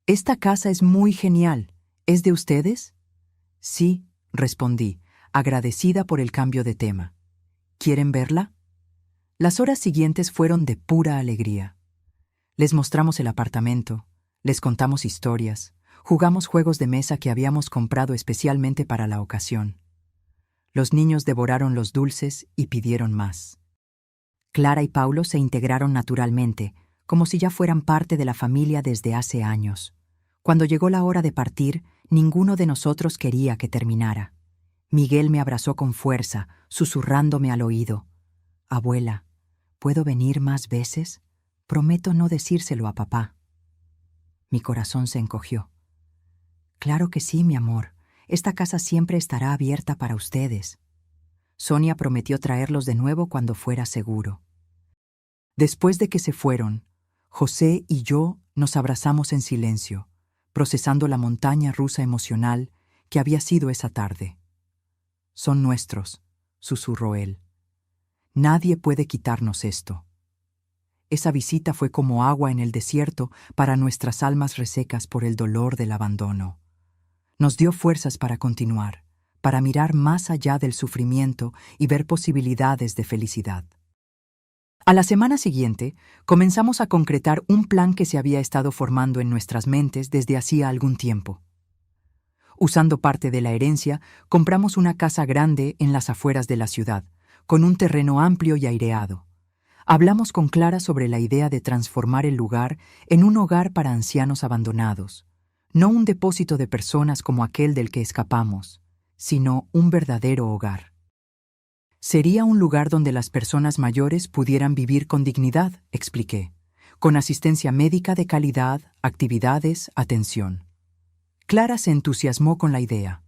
«Esta casa es muy genial. ¿Es de ustedes?». «Sí», respondí, agradecida por el cambio de tema. «¿Quieren verla?». Las horas siguientes fueron de pura alegría. Les mostramos el apartamento, les contamos historias, jugamos juegos de mesa que habíamos comprado especialmente para la ocasión. Los niños devoraron los dulces y pidieron más. Clara y Paulo se integraron naturalmente, como si ya fueran parte de la familia desde hace años. Cuando llegó la hora de partir, ninguno de nosotros quería que terminara. Miguel me abrazó con fuerza, susurrándome al oído. «Abuela, ¿puedo venir más veces? Prometo no decírselo a papá». Mi corazón se encogió. «Claro que sí, mi amor. Esta casa siempre estará abierta para ustedes». Sonia prometió traerlos de nuevo cuando fuera seguro. Después de que se fueron, José y yo nos abrazamos en silencio, procesando la montaña rusa emocional que había sido esa tarde. «Son nuestros», susurró él. «Nadie puede quitarnos esto». Esa visita fue como agua en el desierto para nuestras almas resecas por el dolor del abandono. Nos dio fuerzas para continuar, para mirar más allá del sufrimiento y ver posibilidades de felicidad. A la semana siguiente, comenzamos a concretar un plan que se había estado formando en nuestras mentes desde hacía algún tiempo. Usando parte de la herencia, compramos una casa grande en las afueras de la ciudad, con un terreno amplio y aireado. Hablamos con Clara sobre la idea de transformar el lugar en un hogar para ancianos abandonados, no un depósito de personas como aquel del que escapamos, sino un verdadero hogar. Sería un lugar donde las personas mayores pudieran vivir con dignidad, expliqué, con asistencia médica de calidad, actividades, atención. Clara se entusiasmó con la idea.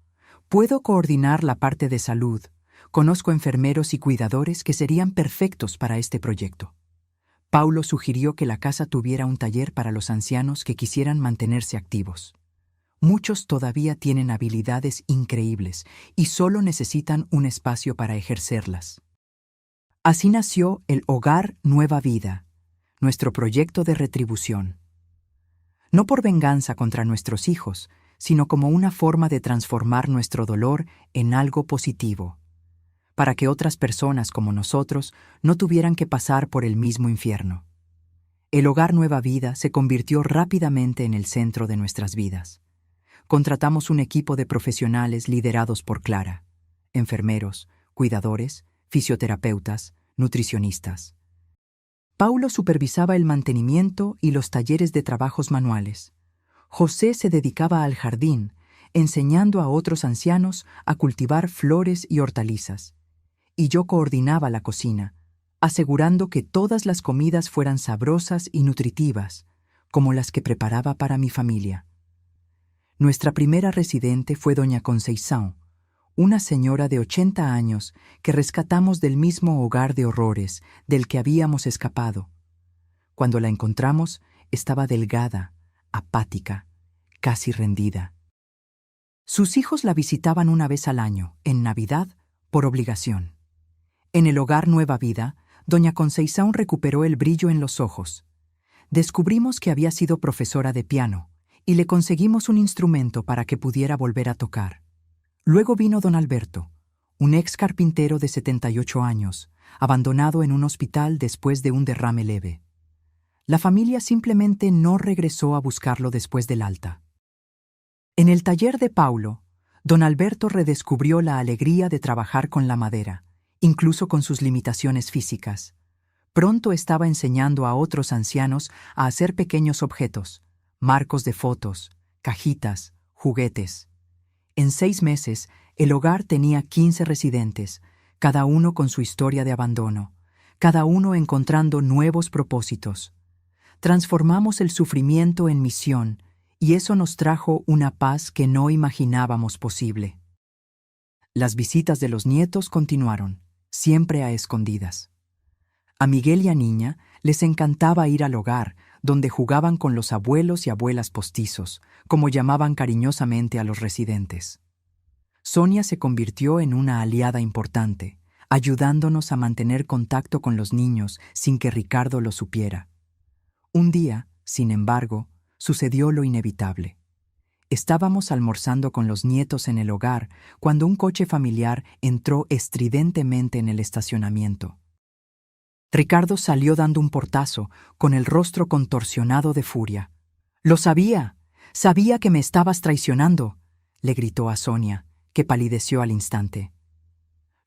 «Puedo coordinar la parte de salud. Conozco enfermeros y cuidadores que serían perfectos para este proyecto». Paulo sugirió que la casa tuviera un taller para los ancianos que quisieran mantenerse activos. Muchos todavía tienen habilidades increíbles y solo necesitan un espacio para ejercerlas. Así nació el Hogar Nueva Vida, nuestro proyecto de retribución. No por venganza contra nuestros hijos, sino como una forma de transformar nuestro dolor en algo positivo, para que otras personas como nosotros no tuvieran que pasar por el mismo infierno. El Hogar Nueva Vida se convirtió rápidamente en el centro de nuestras vidas. Contratamos un equipo de profesionales liderados por Clara: enfermeros, cuidadores, fisioterapeutas, nutricionistas. Paulo supervisaba el mantenimiento y los talleres de trabajos manuales. José se dedicaba al jardín, enseñando a otros ancianos a cultivar flores y hortalizas. Y yo coordinaba la cocina, asegurando que todas las comidas fueran sabrosas y nutritivas, como las que preparaba para mi familia. Nuestra primera residente fue doña Conceição, una señora de 80 años que rescatamos del mismo hogar de horrores del que habíamos escapado. Cuando la encontramos, estaba delgada, apática, casi rendida. Sus hijos la visitaban una vez al año, en Navidad, por obligación. En el Hogar Nueva Vida, doña Conceição recuperó el brillo en los ojos. Descubrimos que había sido profesora de piano y le conseguimos un instrumento para que pudiera volver a tocar. Luego vino don Alberto, un ex carpintero de 78 años, abandonado en un hospital después de un derrame leve. La familia simplemente no regresó a buscarlo después del alta. En el taller de Paulo, don Alberto redescubrió la alegría de trabajar con la madera, incluso con sus limitaciones físicas. Pronto estaba enseñando a otros ancianos a hacer pequeños objetos, marcos de fotos, cajitas, juguetes. En 6 meses, el hogar tenía 15 residentes, cada uno con su historia de abandono, cada uno encontrando nuevos propósitos. Transformamos el sufrimiento en misión, y eso nos trajo una paz que no imaginábamos posible. Las visitas de los nietos continuaron, siempre a escondidas. A Miguel y a Niña les encantaba ir al hogar, donde jugaban con los abuelos y abuelas postizos, como llamaban cariñosamente a los residentes. Sonia se convirtió en una aliada importante, ayudándonos a mantener contacto con los niños sin que Ricardo lo supiera. Un día, sin embargo, sucedió lo inevitable. Estábamos almorzando con los nietos en el hogar cuando un coche familiar entró estridentemente en el estacionamiento. Ricardo salió dando un portazo, con el rostro contorsionado de furia. «¡Lo sabía! ¡Sabía que me estabas traicionando!», le gritó a Sonia, que palideció al instante.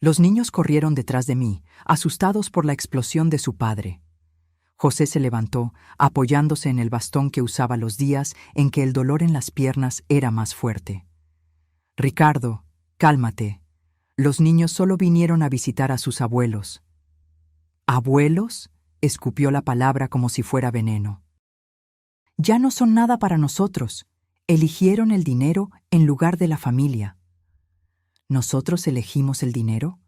Los niños corrieron detrás de mí, asustados por la explosión de su padre. José se levantó, apoyándose en el bastón que usaba los días en que el dolor en las piernas era más fuerte. «Ricardo, cálmate. Los niños solo vinieron a visitar a sus abuelos». «¿Abuelos?», escupió la palabra como si fuera veneno. «Ya no son nada para nosotros. Eligieron el dinero en lugar de la familia». «¿Nosotros elegimos el dinero?».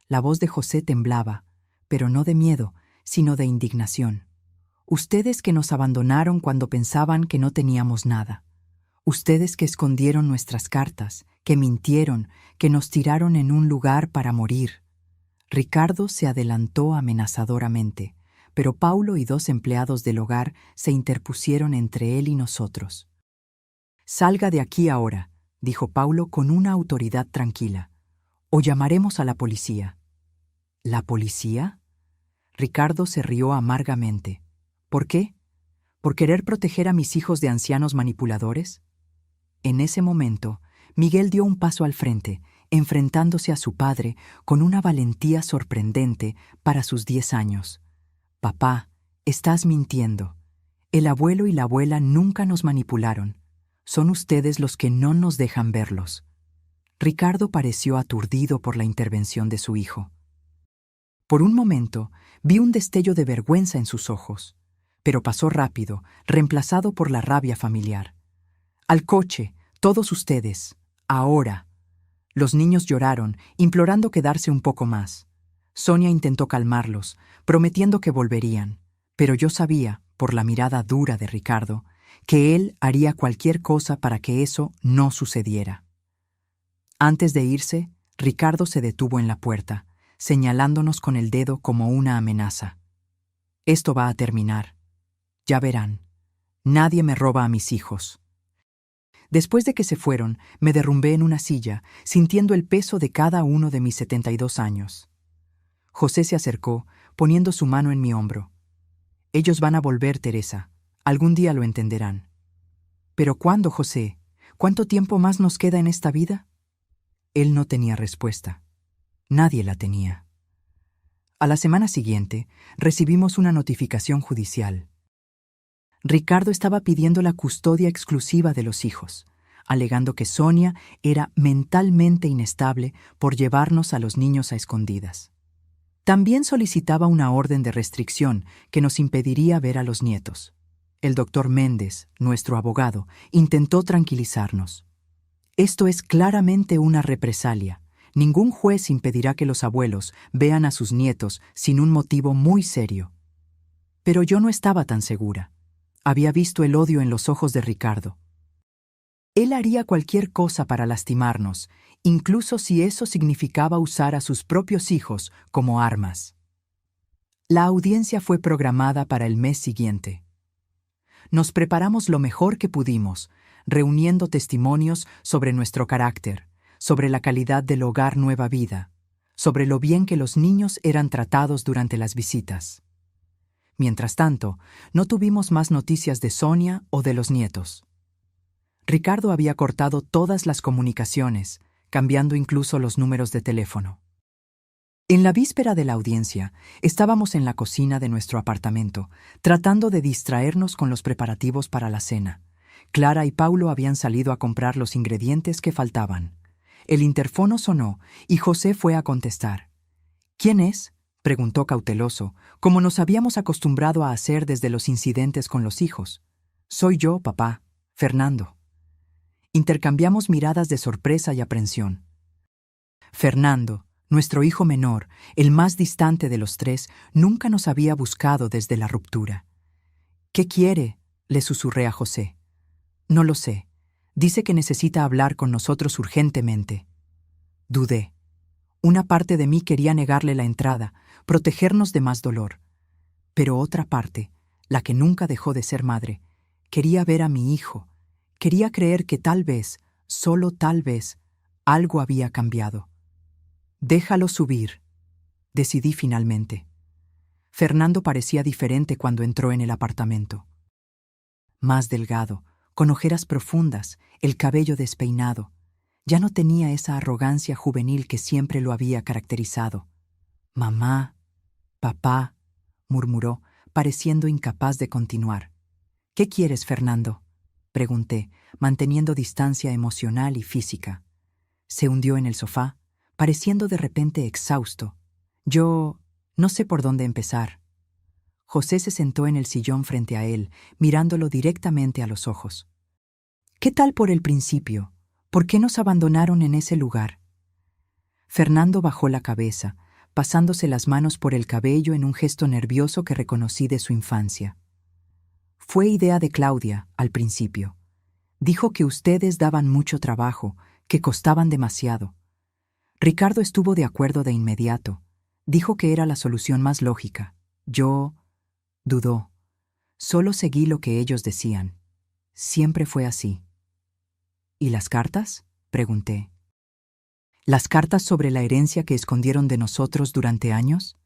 La voz de José temblaba, pero no de miedo, sino de indignación. «Ustedes que nos abandonaron cuando pensaban que no teníamos nada. Ustedes que escondieron nuestras cartas, que mintieron, que nos tiraron en un lugar para morir». Ricardo se adelantó amenazadoramente, pero Paulo y 2 empleados del hogar se interpusieron entre él y nosotros. «Salga de aquí ahora», dijo Paulo con una autoridad tranquila, «o llamaremos a la policía». «¿La policía?». Ricardo se rió amargamente. «¿Por qué? ¿Por querer proteger a mis hijos de ancianos manipuladores?». En ese momento, Miguel dio un paso al frente, enfrentándose a su padre con una valentía sorprendente para sus 10 años. «Papá, estás mintiendo. El abuelo y la abuela nunca nos manipularon. Son ustedes los que no nos dejan verlos». Ricardo pareció aturdido por la intervención de su hijo. Por un momento, vi un destello de vergüenza en sus ojos, pero pasó rápido, reemplazado por la rabia familiar. «Al coche, todos ustedes, ahora». Los niños lloraron, implorando quedarse un poco más. Sonia intentó calmarlos, prometiendo que volverían, pero yo sabía, por la mirada dura de Ricardo, que él haría cualquier cosa para que eso no sucediera. Antes de irse, Ricardo se detuvo en la puerta, señalándonos con el dedo como una amenaza. «Esto va a terminar. Ya verán. Nadie me roba a mis hijos». Después de que se fueron, me derrumbé en una silla, sintiendo el peso de cada uno de mis 72 años. José se acercó, poniendo su mano en mi hombro. «Ellos van a volver, Teresa. Algún día lo entenderán». «¿Pero cuándo, José? ¿Cuánto tiempo más nos queda en esta vida?». Él no tenía respuesta. Nadie la tenía. A la semana siguiente, recibimos una notificación judicial. Ricardo estaba pidiendo la custodia exclusiva de los hijos, alegando que Sonia era mentalmente inestable por llevarnos a los niños a escondidas. También solicitaba una orden de restricción que nos impediría ver a los nietos. El doctor Méndez, nuestro abogado, intentó tranquilizarnos. «Esto es claramente una represalia. Ningún juez impedirá que los abuelos vean a sus nietos sin un motivo muy serio». Pero yo no estaba tan segura. Había visto el odio en los ojos de Ricardo. Él haría cualquier cosa para lastimarnos, incluso si eso significaba usar a sus propios hijos como armas. La audiencia fue programada para el mes siguiente. Nos preparamos lo mejor que pudimos, reuniendo testimonios sobre nuestro carácter, sobre la calidad del hogar Nueva Vida, sobre lo bien que los niños eran tratados durante las visitas. Mientras tanto, no tuvimos más noticias de Sonia o de los nietos. Ricardo había cortado todas las comunicaciones, cambiando incluso los números de teléfono. En la víspera de la audiencia, estábamos en la cocina de nuestro apartamento, tratando de distraernos con los preparativos para la cena. Clara y Paulo habían salido a comprar los ingredientes que faltaban. El interfono sonó y José fue a contestar. ¿Quién es?, preguntó cauteloso, como nos habíamos acostumbrado a hacer desde los incidentes con los hijos. Soy yo, papá, Fernando. Intercambiamos miradas de sorpresa y aprensión. Fernando, nuestro hijo menor, el más distante de los tres, nunca nos había buscado desde la ruptura. ¿Qué quiere?, le susurré a José. No lo sé. Dice que necesita hablar con nosotros urgentemente. Dudé. Una parte de mí quería negarle la entrada, protegernos de más dolor. Pero otra parte, la que nunca dejó de ser madre, quería ver a mi hijo. Quería creer que tal vez, solo tal vez, algo había cambiado. Déjalo subir, decidí finalmente. Fernando parecía diferente cuando entró en el apartamento. Más delgado, con ojeras profundas, el cabello despeinado. Ya no tenía esa arrogancia juvenil que siempre lo había caracterizado. Mamá, papá, murmuró, pareciendo incapaz de continuar. ¿Qué quieres, Fernando?, pregunté, manteniendo distancia emocional y física. Se hundió en el sofá, pareciendo de repente exhausto. Yo no sé por dónde empezar. José se sentó en el sillón frente a él, mirándolo directamente a los ojos. ¿Qué tal por el principio? ¿Por qué nos abandonaron en ese lugar? Fernando bajó la cabeza, pasándose las manos por el cabello en un gesto nervioso que reconocí de su infancia. Fue idea de Claudia, al principio. Dijo que ustedes daban mucho trabajo, que costaban demasiado. Ricardo estuvo de acuerdo de inmediato. Dijo que era la solución más lógica. Yo dudó. Solo seguí lo que ellos decían. Siempre fue así. ¿Y las cartas?, pregunté. ¿Las cartas sobre la herencia que escondieron de nosotros durante años?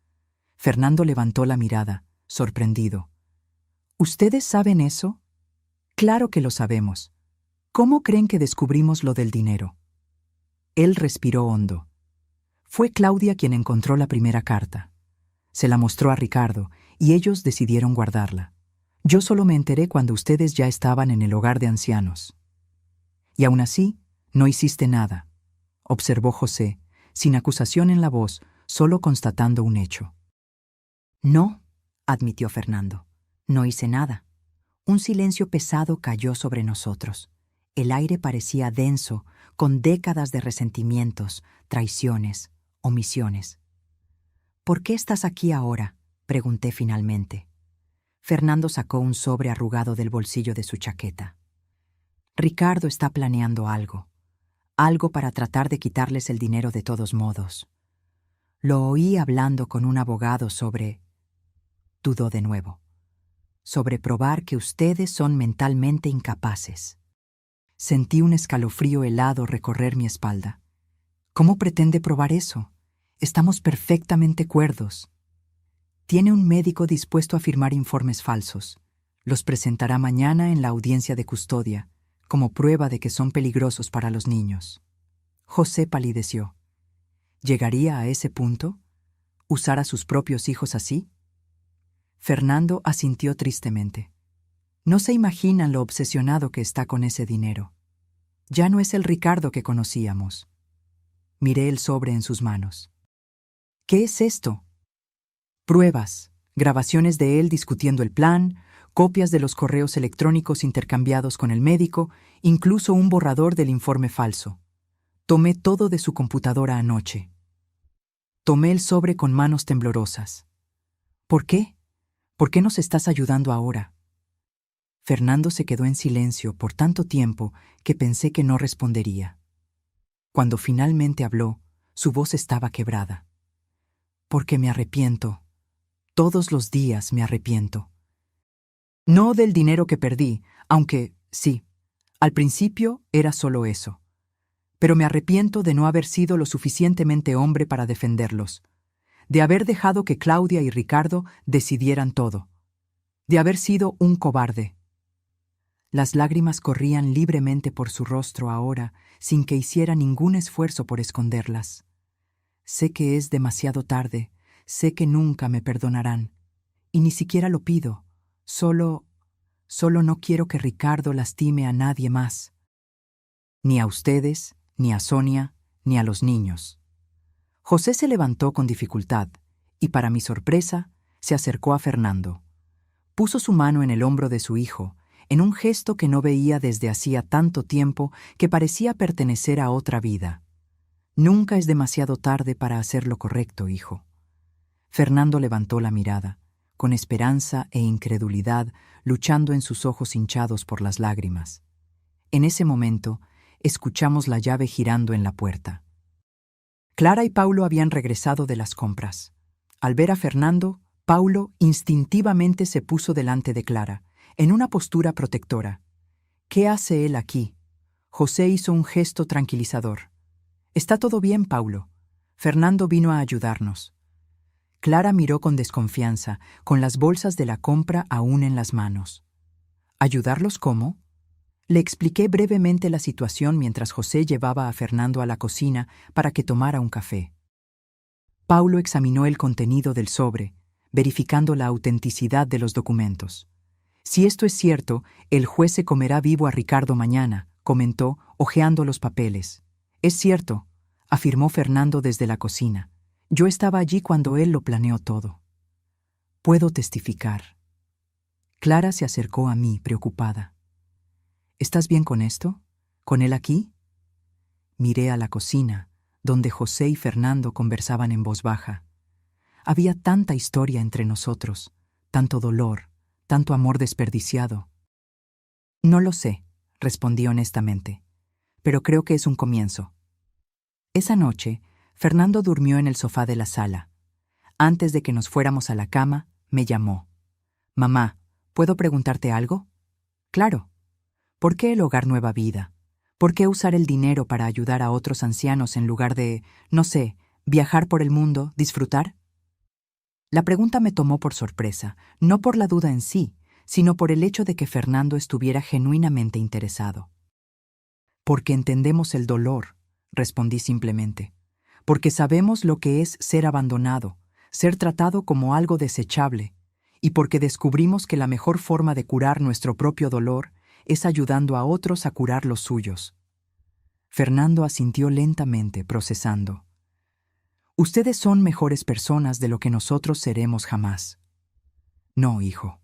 Fernando levantó la mirada, sorprendido. ¿Ustedes saben eso? Claro que lo sabemos. ¿Cómo creen que descubrimos lo del dinero? Él respiró hondo. Fue Claudia quien encontró la primera carta. Se la mostró a Ricardo y ellos decidieron guardarla. Yo solo me enteré cuando ustedes ya estaban en el hogar de ancianos. Y aún así, no hiciste nada, observó José, sin acusación en la voz, solo constatando un hecho. No, admitió Fernando. No hice nada. Un silencio pesado cayó sobre nosotros. El aire parecía denso, con décadas de resentimientos, traiciones, omisiones. ¿Por qué estás aquí ahora?, pregunté finalmente. Fernando sacó un sobre arrugado del bolsillo de su chaqueta. Ricardo está planeando algo. Algo para tratar de quitarles el dinero de todos modos. Lo oí hablando con un abogado sobre... Dudó de nuevo. Sobre probar que ustedes son mentalmente incapaces. Sentí un escalofrío helado recorrer mi espalda. ¿Cómo pretende probar eso? Estamos perfectamente cuerdos. Tiene un médico dispuesto a firmar informes falsos. Los presentará mañana en la audiencia de custodia, como prueba de que son peligrosos para los niños. José palideció. ¿Llegaría a ese punto? ¿Usar a sus propios hijos así? Fernando asintió tristemente. No se imaginan lo obsesionado que está con ese dinero. Ya no es el Ricardo que conocíamos. Miré el sobre en sus manos. ¿Qué es esto? Pruebas, grabaciones de él discutiendo el plan, copias de los correos electrónicos intercambiados con el médico, incluso un borrador del informe falso. Tomé todo de su computadora anoche. Tomé el sobre con manos temblorosas. ¿Por qué? ¿Por qué nos estás ayudando ahora? Fernando se quedó en silencio por tanto tiempo que pensé que no respondería. Cuando finalmente habló, su voz estaba quebrada. Porque me arrepiento. Todos los días me arrepiento. No del dinero que perdí, aunque, sí, al principio era solo eso. Pero me arrepiento de no haber sido lo suficientemente hombre para defenderlos, de haber dejado que Claudia y Ricardo decidieran todo, de haber sido un cobarde. Las lágrimas corrían libremente por su rostro ahora, sin que hiciera ningún esfuerzo por esconderlas. Sé que es demasiado tarde, sé que nunca me perdonarán, y ni siquiera lo pido, solo no quiero que Ricardo lastime a nadie más. Ni a ustedes, ni a Sonia, ni a los niños. José se levantó con dificultad y, para mi sorpresa, se acercó a Fernando. Puso su mano en el hombro de su hijo, en un gesto que no veía desde hacía tanto tiempo que parecía pertenecer a otra vida. Nunca es demasiado tarde para hacer lo correcto, hijo. Fernando levantó la mirada, con esperanza e incredulidad luchando en sus ojos hinchados por las lágrimas. En ese momento, escuchamos la llave girando en la puerta. Clara y Paulo habían regresado de las compras. Al ver a Fernando, Paulo instintivamente se puso delante de Clara, en una postura protectora. ¿Qué hace él aquí? José hizo un gesto tranquilizador. Está todo bien, Paulo. Fernando vino a ayudarnos. Clara miró con desconfianza, con las bolsas de la compra aún en las manos. ¿Ayudarlos cómo? Le expliqué brevemente la situación mientras José llevaba a Fernando a la cocina para que tomara un café. Paulo examinó el contenido del sobre, verificando la autenticidad de los documentos. Si esto es cierto, el juez se comerá vivo a Ricardo mañana, comentó, hojeando los papeles. Es cierto, afirmó Fernando desde la cocina. Yo estaba allí cuando él lo planeó todo. Puedo testificar. Clara se acercó a mí, preocupada. ¿Estás bien con esto? ¿Con él aquí? Miré a la cocina, donde José y Fernando conversaban en voz baja. Había tanta historia entre nosotros, tanto dolor, tanto amor desperdiciado. No lo sé, respondí honestamente, pero creo que es un comienzo. Esa noche, Fernando durmió en el sofá de la sala. Antes de que nos fuéramos a la cama, me llamó. Mamá, ¿puedo preguntarte algo? Claro. ¿Por qué el hogar Nueva Vida? ¿Por qué usar el dinero para ayudar a otros ancianos en lugar de, no sé, viajar por el mundo, disfrutar? La pregunta me tomó por sorpresa, no por la duda en sí, sino por el hecho de que Fernando estuviera genuinamente interesado. Porque entendemos el dolor, respondí simplemente. Porque sabemos lo que es ser abandonado, ser tratado como algo desechable, y porque descubrimos que la mejor forma de curar nuestro propio dolor es ayudando a otros a curar los suyos. Fernando asintió lentamente, procesando. Ustedes son mejores personas de lo que nosotros seremos jamás. No, hijo.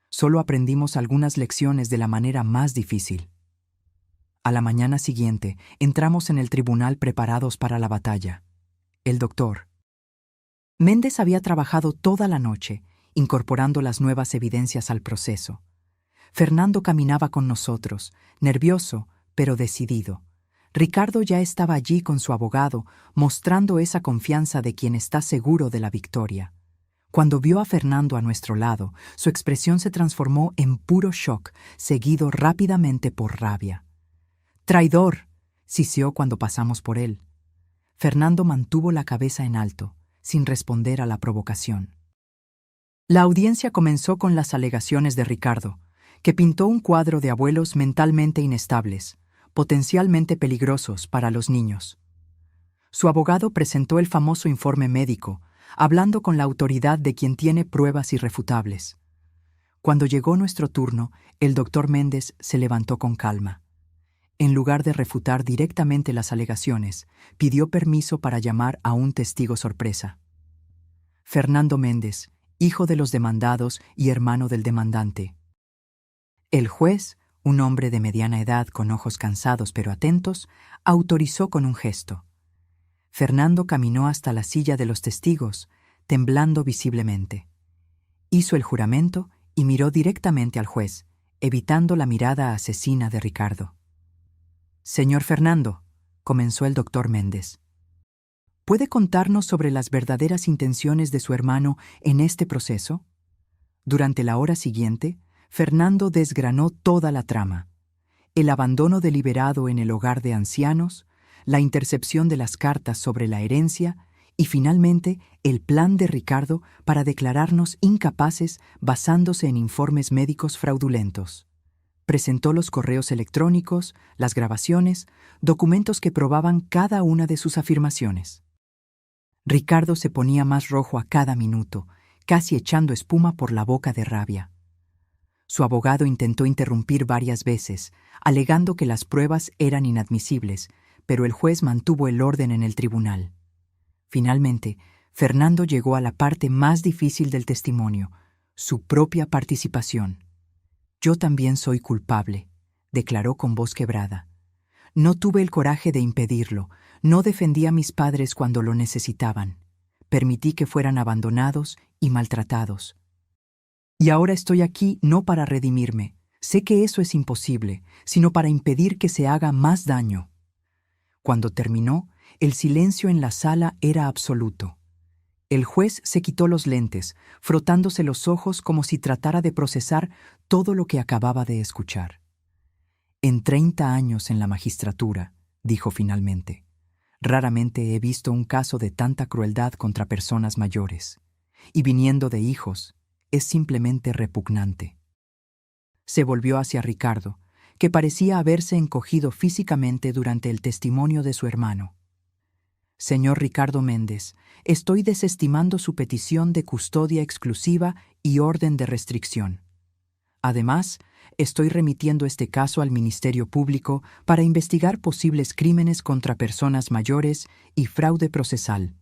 Solo aprendimos algunas lecciones de la manera más difícil. A la mañana siguiente, entramos en el tribunal preparados para la batalla. El doctor Méndez había trabajado toda la noche, incorporando las nuevas evidencias al proceso. Fernando caminaba con nosotros, nervioso, pero decidido. Ricardo ya estaba allí con su abogado, mostrando esa confianza de quien está seguro de la victoria. Cuando vio a Fernando a nuestro lado, su expresión se transformó en puro shock, seguido rápidamente por rabia. ¡Traidor!, siseó cuando pasamos por él. Fernando mantuvo la cabeza en alto, sin responder a la provocación. La audiencia comenzó con las alegaciones de Ricardo, que pintó un cuadro de abuelos mentalmente inestables, potencialmente peligrosos para los niños. Su abogado presentó el famoso informe médico, hablando con la autoridad de quien tiene pruebas irrefutables. Cuando llegó nuestro turno, el doctor Méndez se levantó con calma. En lugar de refutar directamente las alegaciones, pidió permiso para llamar a un testigo sorpresa. Fernando Méndez, hijo de los demandados y hermano del demandante. El juez, un hombre de mediana edad con ojos cansados pero atentos, autorizó con un gesto. Fernando caminó hasta la silla de los testigos, temblando visiblemente. Hizo el juramento y miró directamente al juez, evitando la mirada asesina de Ricardo. Señor Fernando, comenzó el doctor Méndez, ¿puede contarnos sobre las verdaderas intenciones de su hermano en este proceso? Durante la hora siguiente, Fernando desgranó toda la trama: el abandono deliberado en el hogar de ancianos, la intercepción de las cartas sobre la herencia y, finalmente, el plan de Ricardo para declararnos incapaces basándose en informes médicos fraudulentos. Presentó los correos electrónicos, las grabaciones, documentos que probaban cada una de sus afirmaciones. Ricardo se ponía más rojo a cada minuto, casi echando espuma por la boca de rabia. Su abogado intentó interrumpir varias veces, alegando que las pruebas eran inadmisibles, pero el juez mantuvo el orden en el tribunal. Finalmente, Fernando llegó a la parte más difícil del testimonio, su propia participación. «Yo también soy culpable», declaró con voz quebrada. «No tuve el coraje de impedirlo, no defendí a mis padres cuando lo necesitaban. Permití que fueran abandonados y maltratados. Y ahora estoy aquí no para redimirme, sé que eso es imposible, sino para impedir que se haga más daño». Cuando terminó, el silencio en la sala era absoluto. El juez se quitó los lentes, frotándose los ojos como si tratara de procesar todo lo que acababa de escuchar. «En 30 años en la magistratura», dijo finalmente, «raramente he visto un caso de tanta crueldad contra personas mayores. Y viniendo de hijos, es simplemente repugnante». Se volvió hacia Ricardo, que parecía haberse encogido físicamente durante el testimonio de su hermano. «Señor Ricardo Méndez, estoy desestimando su petición de custodia exclusiva y orden de restricción. Además, estoy remitiendo este caso al Ministerio Público para investigar posibles crímenes contra personas mayores y fraude procesal.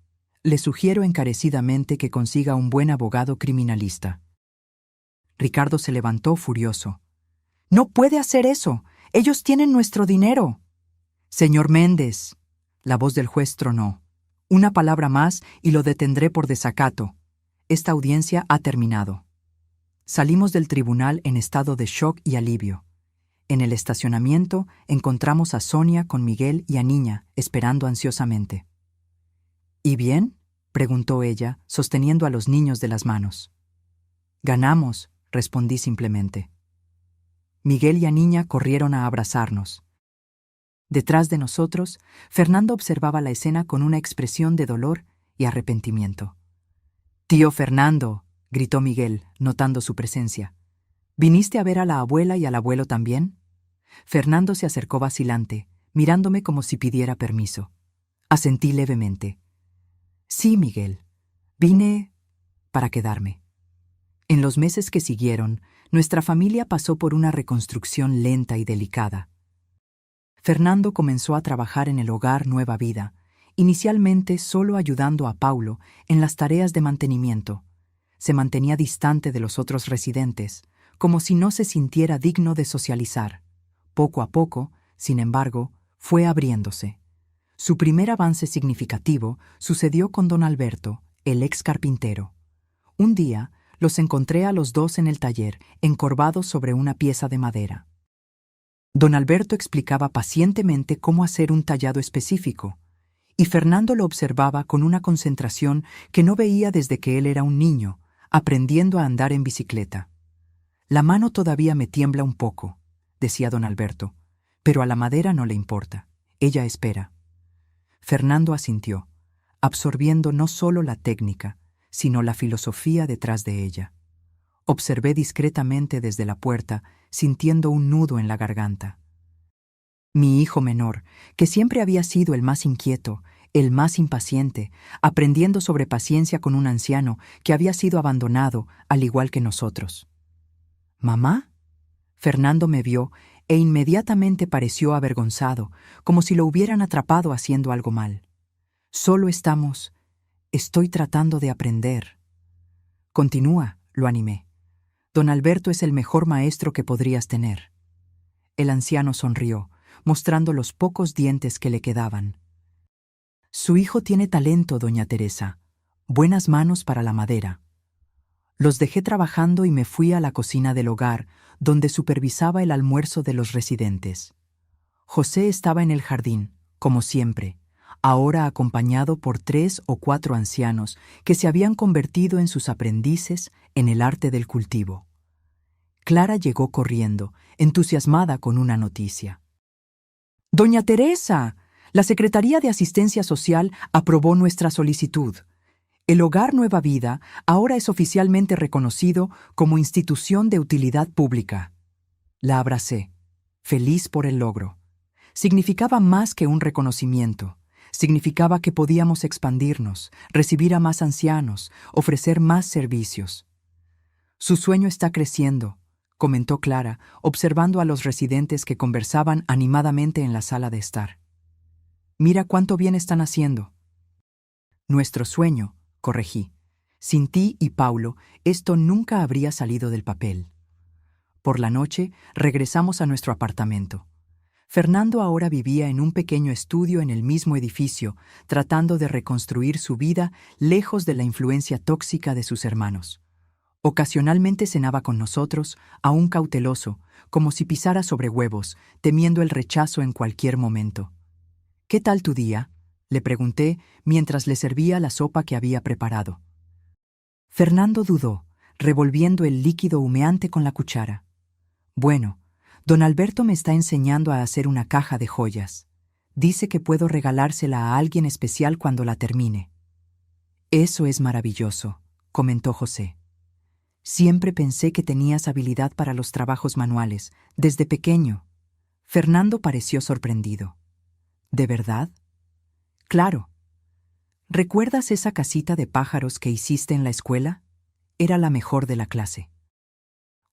Le sugiero encarecidamente que consiga un buen abogado criminalista». Ricardo se levantó furioso. «No puede hacer eso. Ellos tienen nuestro dinero». «Señor Méndez», la voz del juez tronó, «una palabra más y lo detendré por desacato. Esta audiencia ha terminado». Salimos del tribunal en estado de shock y alivio. En el estacionamiento encontramos a Sonia con Miguel y a Niña, esperando ansiosamente. «¿Y bien?», preguntó ella, sosteniendo a los niños de las manos. «Ganamos», respondí simplemente. Miguel y a Niña corrieron a abrazarnos. Detrás de nosotros, Fernando observaba la escena con una expresión de dolor y arrepentimiento. «Tío Fernando», gritó Miguel, notando su presencia. «¿Viniste a ver a la abuela y al abuelo también?». Fernando se acercó vacilante, mirándome como si pidiera permiso. Asentí levemente. «Sí, Miguel. Vine para quedarme». En los meses que siguieron, nuestra familia pasó por una reconstrucción lenta y delicada. Fernando comenzó a trabajar en el hogar Nueva Vida, inicialmente solo ayudando a Paulo en las tareas de mantenimiento. Se mantenía distante de los otros residentes, como si no se sintiera digno de socializar. Poco a poco, sin embargo, fue abriéndose. Su primer avance significativo sucedió con don Alberto, el ex carpintero. Un día, los encontré a los dos en el taller, encorvados sobre una pieza de madera. Don Alberto explicaba pacientemente cómo hacer un tallado específico, y Fernando lo observaba con una concentración que no veía desde que él era un niño, aprendiendo a andar en bicicleta. «La mano todavía me tiembla un poco», decía don Alberto, «pero a la madera no le importa. Ella espera». Fernando asintió, absorbiendo no solo la técnica, sino la filosofía detrás de ella. Observé discretamente desde la puerta, sintiendo un nudo en la garganta. Mi hijo menor, que siempre había sido el más inquieto, el más impaciente, aprendiendo sobre paciencia con un anciano que había sido abandonado, al igual que nosotros. «¿Mamá?». Fernando me vio e inmediatamente pareció avergonzado, como si lo hubieran atrapado haciendo algo mal. «Solo estoy tratando de aprender». «Continúa», lo animé. «Don Alberto es el mejor maestro que podrías tener». El anciano sonrió, mostrando los pocos dientes que le quedaban. «Su hijo tiene talento, doña Teresa. Buenas manos para la madera». Los dejé trabajando y me fui a la cocina del hogar, donde supervisaba el almuerzo de los residentes. José estaba en el jardín, como siempre, ahora acompañado por 3 o 4 ancianos que se habían convertido en sus aprendices en el arte del cultivo. Clara llegó corriendo, entusiasmada con una noticia. «Doña Teresa, la Secretaría de Asistencia Social aprobó nuestra solicitud. El Hogar Nueva Vida ahora es oficialmente reconocido como institución de utilidad pública». La abracé, feliz por el logro. Significaba más que un reconocimiento. Significaba que podíamos expandirnos, recibir a más ancianos, ofrecer más servicios. «Su sueño está creciendo», comentó Clara, observando a los residentes que conversaban animadamente en la sala de estar. Mira cuánto bien están haciendo. Nuestro sueño, corregí. Sin ti y Paulo, esto nunca habría salido del papel. Por la noche, regresamos a nuestro apartamento. Fernando ahora vivía en un pequeño estudio en el mismo edificio, tratando de reconstruir su vida lejos de la influencia tóxica de sus hermanos. Ocasionalmente cenaba con nosotros, aún cauteloso, como si pisara sobre huevos, temiendo el rechazo en cualquier momento. «¿Qué tal tu día?», le pregunté mientras le servía la sopa que había preparado. Fernando dudó, revolviendo el líquido humeante con la cuchara. «Bueno, don Alberto me está enseñando a hacer una caja de joyas. Dice que puedo regalársela a alguien especial cuando la termine». «Eso es maravilloso», comentó José. «Siempre pensé que tenías habilidad para los trabajos manuales, desde pequeño». Fernando pareció sorprendido. «¿De verdad?». «Claro. ¿Recuerdas esa casita de pájaros que hiciste en la escuela? Era la mejor de la clase».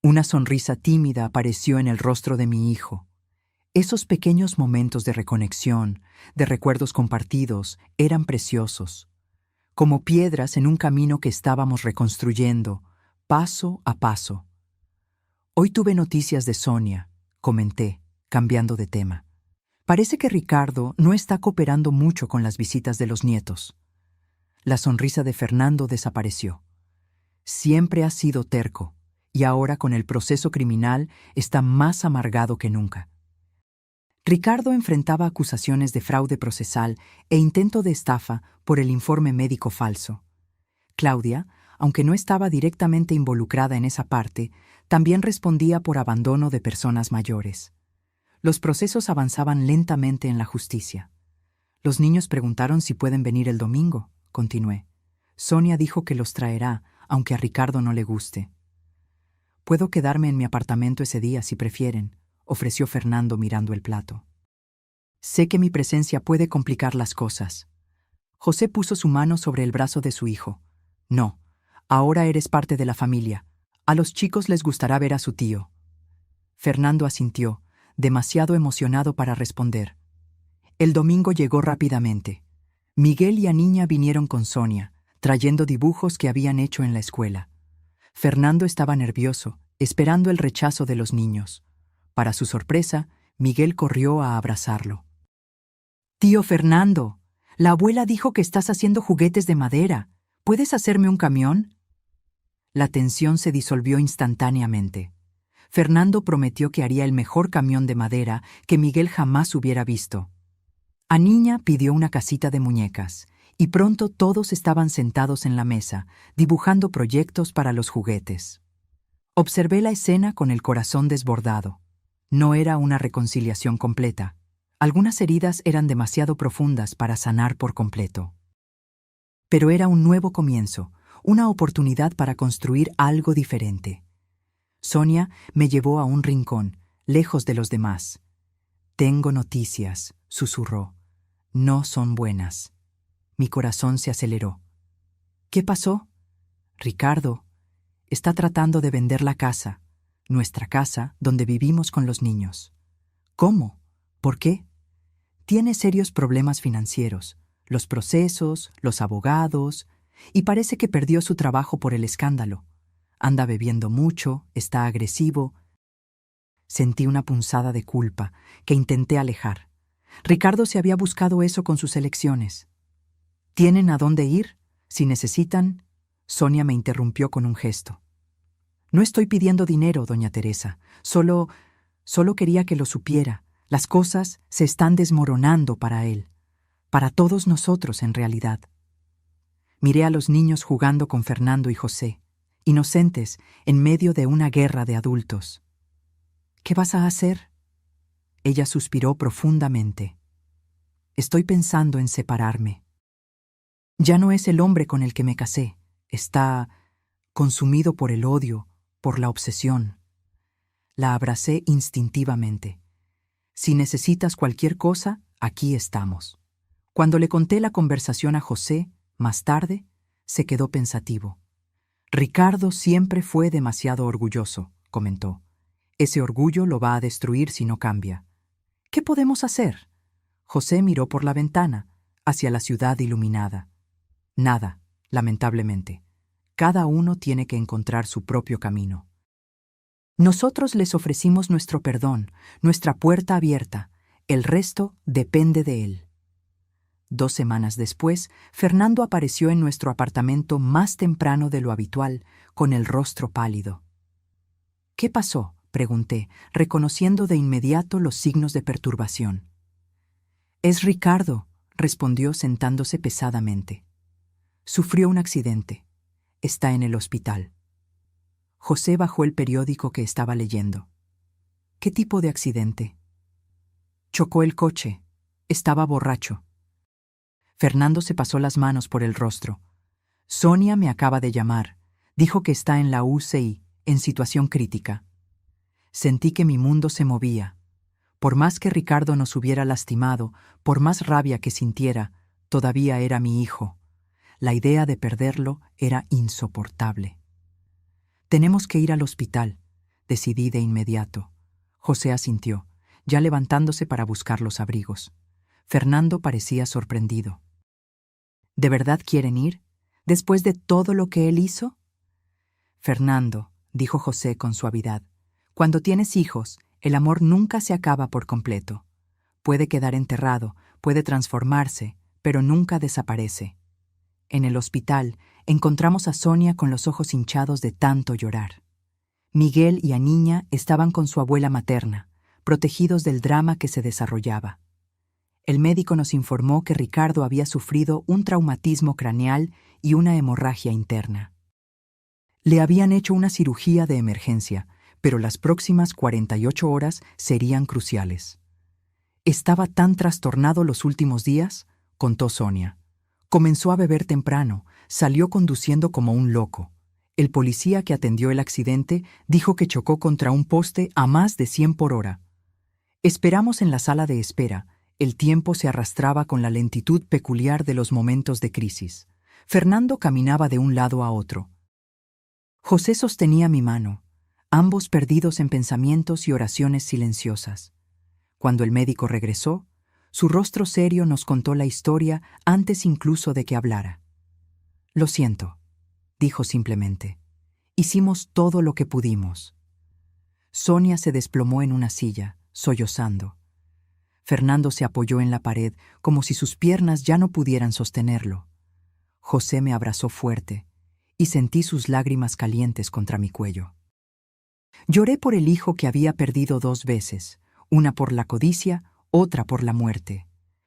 Una sonrisa tímida apareció en el rostro de mi hijo. Esos pequeños momentos de reconexión, de recuerdos compartidos, eran preciosos, como piedras en un camino que estábamos reconstruyendo, paso a paso. «Hoy tuve noticias de Sonia», comenté, cambiando de tema. «Parece que Ricardo no está cooperando mucho con las visitas de los nietos». La sonrisa de Fernando desapareció. Siempre ha sido terco, y ahora con el proceso criminal está más amargado que nunca. Ricardo enfrentaba acusaciones de fraude procesal e intento de estafa por el informe médico falso. Claudia, aunque no estaba directamente involucrada en esa parte, también respondía por abandono de personas mayores. Los procesos avanzaban lentamente en la justicia. «Los niños preguntaron si pueden venir el domingo», continué. «Sonia dijo que los traerá, aunque a Ricardo no le guste». «Puedo quedarme en mi apartamento ese día si prefieren», ofreció Fernando mirando el plato. «Sé que mi presencia puede complicar las cosas». José puso su mano sobre el brazo de su hijo. «No, ahora eres parte de la familia. A los chicos les gustará ver a su tío». Fernando asintió, demasiado emocionado para responder. El domingo llegó rápidamente. Miguel y Aniña vinieron con Sonia, trayendo dibujos que habían hecho en la escuela. Fernando estaba nervioso, esperando el rechazo de los niños. Para su sorpresa, Miguel corrió a abrazarlo. «Tío Fernando, la abuela dijo que estás haciendo juguetes de madera. ¿Puedes hacerme un camión?». La tensión se disolvió instantáneamente. Fernando prometió que haría el mejor camión de madera que Miguel jamás hubiera visto. Aniña pidió una casita de muñecas, y pronto todos estaban sentados en la mesa, dibujando proyectos para los juguetes. Observé la escena con el corazón desbordado. No era una reconciliación completa. Algunas heridas eran demasiado profundas para sanar por completo. Pero era un nuevo comienzo, una oportunidad para construir algo diferente. Sonia me llevó a un rincón, lejos de los demás. «Tengo noticias», susurró. «No son buenas». Mi corazón se aceleró. «¿Qué pasó?». «Ricardo está tratando de vender la casa, nuestra casa donde vivimos con los niños». «¿Cómo? ¿Por qué?». «Tiene serios problemas financieros, los procesos, los abogados, y parece que perdió su trabajo por el escándalo. Anda bebiendo mucho, está agresivo». Sentí una punzada de culpa que intenté alejar. Ricardo se había buscado eso con sus elecciones. «¿Tienen a dónde ir? Si necesitan...». Sonia me interrumpió con un gesto. «No estoy pidiendo dinero, doña Teresa. Solo quería que lo supiera. Las cosas se están desmoronando para él. Para todos nosotros, en realidad». Miré a los niños jugando con Fernando y José, inocentes en medio de una guerra de adultos. «¿Qué vas a hacer?». Ella suspiró profundamente. «Estoy pensando en separarme. Ya no es el hombre con el que me casé. Está consumido por el odio, por la obsesión». La abracé instintivamente. «Si necesitas cualquier cosa, aquí estamos». Cuando le conté la conversación a José, más tarde, se quedó pensativo. «Ricardo siempre fue demasiado orgulloso», comentó. «Ese orgullo lo va a destruir si no cambia». «¿Qué podemos hacer?». José miró por la ventana, hacia la ciudad iluminada. Nada, lamentablemente. Cada uno tiene que encontrar su propio camino. Nosotros les ofrecimos nuestro perdón, nuestra puerta abierta. El resto depende de él. 2 semanas después, Fernando apareció en nuestro apartamento más temprano de lo habitual, con el rostro pálido. «¿Qué pasó?», pregunté, reconociendo de inmediato los signos de perturbación. «Es Ricardo», respondió sentándose pesadamente. «Sufrió un accidente. Está en el hospital». José bajó el periódico que estaba leyendo. «¿Qué tipo de accidente?». «Chocó el coche. Estaba borracho». Fernando se pasó las manos por el rostro. «Sonia me acaba de llamar. Dijo que está en la UCI, en situación crítica». Sentí que mi mundo se movía. Por más que Ricardo nos hubiera lastimado, por más rabia que sintiera, todavía era mi hijo. La idea de perderlo era insoportable. «Tenemos que ir al hospital», decidí de inmediato. José asintió, ya levantándose para buscar los abrigos. Fernando parecía sorprendido. «¿De verdad quieren ir? ¿Después de todo lo que él hizo?». «Fernando», dijo José con suavidad, «cuando tienes hijos, el amor nunca se acaba por completo. Puede quedar enterrado, puede transformarse, pero nunca desaparece». En el hospital encontramos a Sonia con los ojos hinchados de tanto llorar. Miguel y Aniña estaban con su abuela materna, protegidos del drama que se desarrollaba. El médico nos informó que Ricardo había sufrido un traumatismo craneal y una hemorragia interna. Le habían hecho una cirugía de emergencia, pero las próximas 48 horas serían cruciales. «Estaba tan trastornado los últimos días», contó Sonia. «Comenzó a beber temprano, salió conduciendo como un loco. El policía que atendió el accidente dijo que chocó contra un poste a más de 100 por hora. Esperamos en la sala de espera. El tiempo se arrastraba con la lentitud peculiar de los momentos de crisis. Fernando caminaba de un lado a otro. José sostenía mi mano, ambos perdidos en pensamientos y oraciones silenciosas. Cuando el médico regresó, su rostro serio nos contó la historia antes incluso de que hablara. «Lo siento», dijo simplemente. «Hicimos todo lo que pudimos». Sonia se desplomó en una silla, sollozando. Fernando se apoyó en la pared como si sus piernas ya no pudieran sostenerlo. José me abrazó fuerte y sentí sus lágrimas calientes contra mi cuello. Lloré por el hijo que había perdido 2 veces, una por la codicia, otra por la muerte.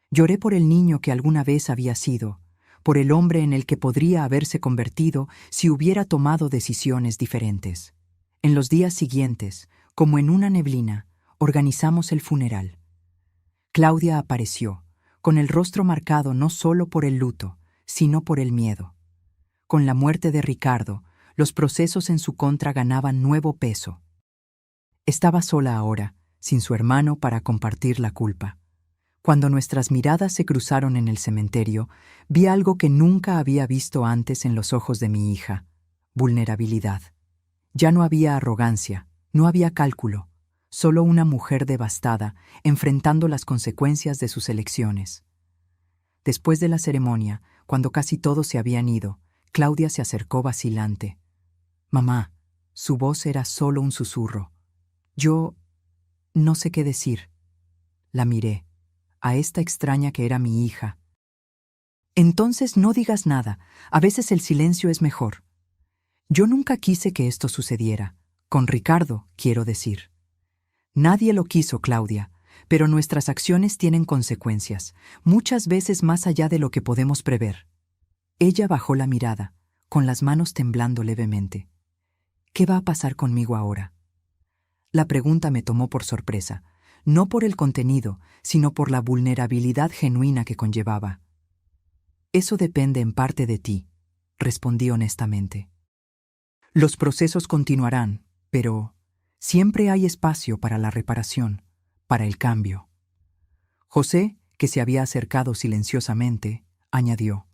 Lloré por el niño que alguna vez había sido, por el hombre en el que podría haberse convertido si hubiera tomado decisiones diferentes. En los días siguientes, como en una neblina, organizamos el funeral. Claudia apareció, con el rostro marcado no solo por el luto, sino por el miedo. Con la muerte de Ricardo, los procesos en su contra ganaban nuevo peso. Estaba sola ahora, sin su hermano para compartir la culpa. Cuando nuestras miradas se cruzaron en el cementerio, vi algo que nunca había visto antes en los ojos de mi hija: vulnerabilidad. Ya no había arrogancia, no había cálculo, solo una mujer devastada, enfrentando las consecuencias de sus elecciones. Después de la ceremonia, cuando casi todos se habían ido, Claudia se acercó vacilante. «Mamá», su voz era solo un susurro. «Yo no sé qué decir». La miré, a esta extraña que era mi hija. «Entonces no digas nada, a veces el silencio es mejor». Yo nunca quise que esto sucediera, con Ricardo, quiero decir. Nadie lo quiso, Claudia, pero nuestras acciones tienen consecuencias, muchas veces más allá de lo que podemos prever. Ella bajó la mirada, con las manos temblando levemente. «¿Qué va a pasar conmigo ahora?». La pregunta me tomó por sorpresa, no por el contenido, sino por la vulnerabilidad genuina que conllevaba. «Eso depende en parte de ti», respondí honestamente. «Los procesos continuarán, pero siempre hay espacio para la reparación, para el cambio». José, que se había acercado silenciosamente, añadió: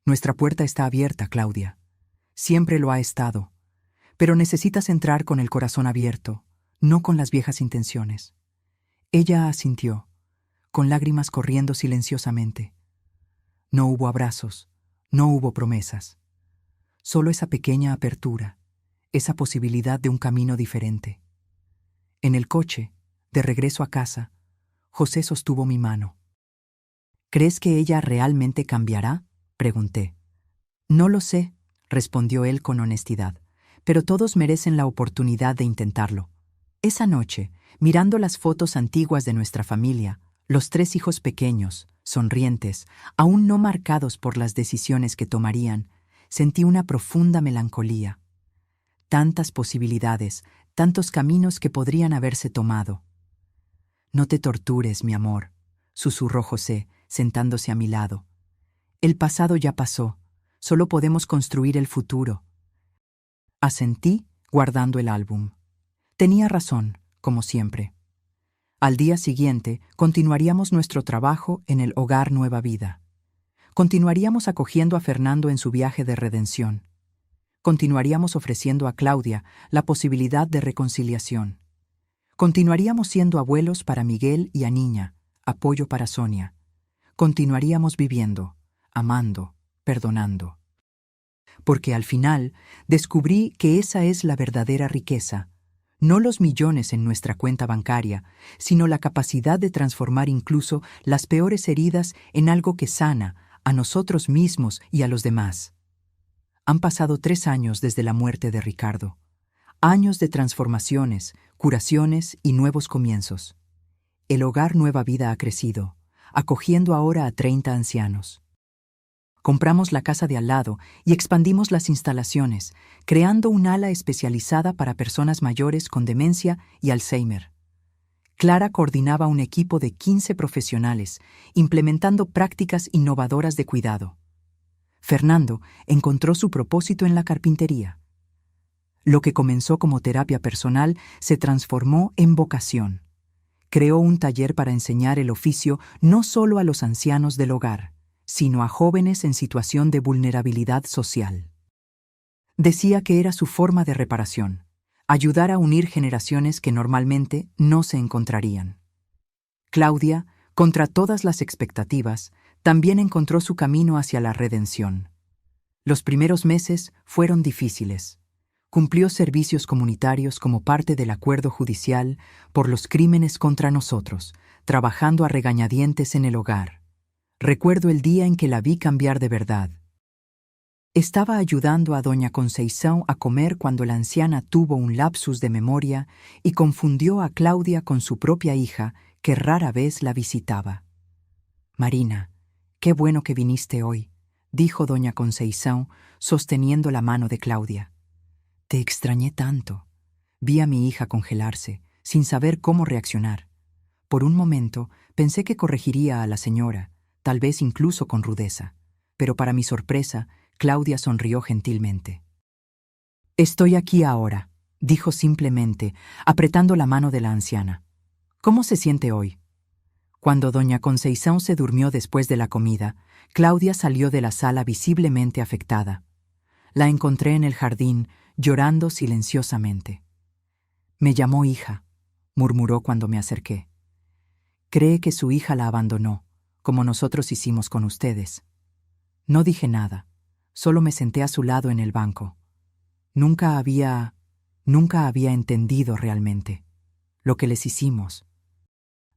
«Nuestra puerta está abierta, Claudia. Siempre lo ha estado. Pero necesitas entrar con el corazón abierto, no con las viejas intenciones». Ella asintió. con lágrimas corriendo silenciosamente. No hubo abrazos, no hubo promesas. Solo esa pequeña apertura, esa posibilidad de un camino diferente. En el coche, de regreso a casa, José sostuvo mi mano. ¿Crees que ella realmente cambiará?, pregunté. No lo sé, respondió él con honestidad, pero todos merecen la oportunidad de intentarlo. Esa noche, mirando las fotos antiguas de nuestra familia, los 3 hijos pequeños, sonrientes, aún no marcados por las decisiones que tomarían, sentí una profunda melancolía. Tantas posibilidades, tantos caminos que podrían haberse tomado. No te tortures, mi amor, susurró José, sentándose a mi lado. El pasado ya pasó, solo podemos construir el futuro. Asentí, guardando el álbum. Tenía razón, como siempre. Al día siguiente, continuaríamos nuestro trabajo en el Hogar Nueva Vida. Continuaríamos acogiendo a Fernando en su viaje de redención. Continuaríamos ofreciendo a Claudia la posibilidad de reconciliación. Continuaríamos siendo abuelos para Miguel y a Niña, apoyo para Sonia. Continuaríamos viviendo, amando, perdonando. Porque al final descubrí que esa es la verdadera riqueza, no los millones en nuestra cuenta bancaria, sino la capacidad de transformar incluso las peores heridas en algo que sana a nosotros mismos y a los demás. Han pasado 3 años desde la muerte de Ricardo. Años de transformaciones, curaciones y nuevos comienzos. El Hogar Nueva Vida ha crecido, acogiendo ahora a 30 ancianos. Compramos la casa de al lado y expandimos las instalaciones, creando un ala especializada para personas mayores con demencia y Alzheimer. Clara coordinaba un equipo de 15 profesionales, implementando prácticas innovadoras de cuidado. Fernando encontró su propósito en la carpintería. Lo que comenzó como terapia personal se transformó en vocación. Creó un taller para enseñar el oficio no solo a los ancianos del hogar, sino a jóvenes en situación de vulnerabilidad social. Decía que era su forma de reparación, ayudar a unir generaciones que normalmente no se encontrarían. Claudia, contra todas las expectativas, también encontró su camino hacia la redención. Los primeros meses fueron difíciles. Cumplió servicios comunitarios como parte del acuerdo judicial por los crímenes contra nosotros, trabajando a regañadientes en el hogar. Recuerdo el día en que la vi cambiar de verdad. Estaba ayudando a doña Conceição a comer cuando la anciana tuvo un lapsus de memoria y confundió a Claudia con su propia hija, que rara vez la visitaba. «Marina, qué bueno que viniste hoy», dijo doña Conceição, sosteniendo la mano de Claudia. «Te extrañé tanto». Vi a mi hija congelarse, sin saber cómo reaccionar. Por un momento pensé que corregiría a la señora, tal vez incluso con rudeza, pero para mi sorpresa, Claudia sonrió gentilmente. «Estoy aquí ahora», dijo simplemente, apretando la mano de la anciana. «¿Cómo se siente hoy?» Cuando doña Conceição se durmió después de la comida, Claudia salió de la sala visiblemente afectada. La encontré en el jardín, llorando silenciosamente. «Me llamó hija», murmuró cuando me acerqué. «Cree que su hija la abandonó, como nosotros hicimos con ustedes». No dije nada, solo me senté a su lado en el banco. Nunca había entendido realmente lo que les hicimos.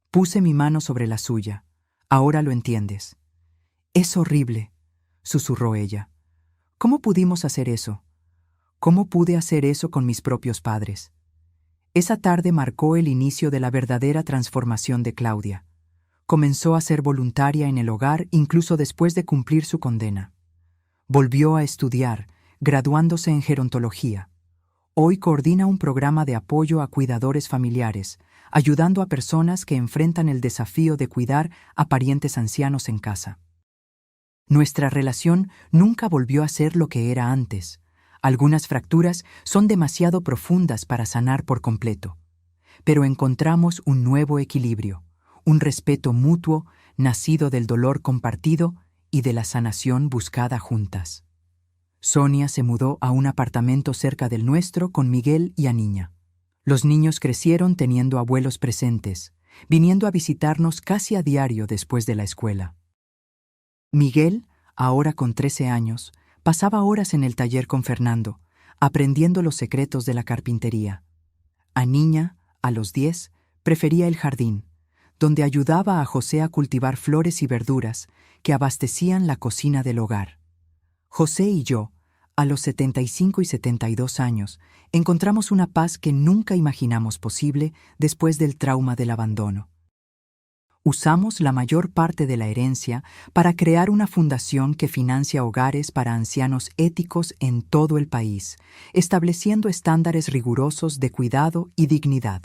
Puse mi mano sobre la suya. «Ahora lo entiendes». «Es horrible», susurró ella. «¿Cómo pudimos hacer eso? ¿Cómo pude hacer eso con mis propios padres?» Esa tarde marcó el inicio de la verdadera transformación de Claudia. Comenzó a ser voluntaria en el hogar incluso después de cumplir su condena. Volvió a estudiar, graduándose en gerontología. Hoy coordina un programa de apoyo a cuidadores familiares, ayudando a personas que enfrentan el desafío de cuidar a parientes ancianos en casa. Nuestra relación nunca volvió a ser lo que era antes. Algunas fracturas son demasiado profundas para sanar por completo. Pero encontramos un nuevo equilibrio, un respeto mutuo nacido del dolor compartido y de la sanación buscada juntas. Sonia se mudó a un apartamento cerca del nuestro con Miguel y a Niña. Los niños crecieron teniendo abuelos presentes, viniendo a visitarnos casi a diario después de la escuela. Miguel, ahora con 13 años, pasaba horas en el taller con Fernando, aprendiendo los secretos de la carpintería. Aniña, a los 10, prefería el jardín, donde ayudaba a José a cultivar flores y verduras que abastecían la cocina del hogar. José y yo, a los 75 y 72 años, encontramos una paz que nunca imaginamos posible después del trauma del abandono. Usamos la mayor parte de la herencia para crear una fundación que financia hogares para ancianos éticos en todo el país, estableciendo estándares rigurosos de cuidado y dignidad.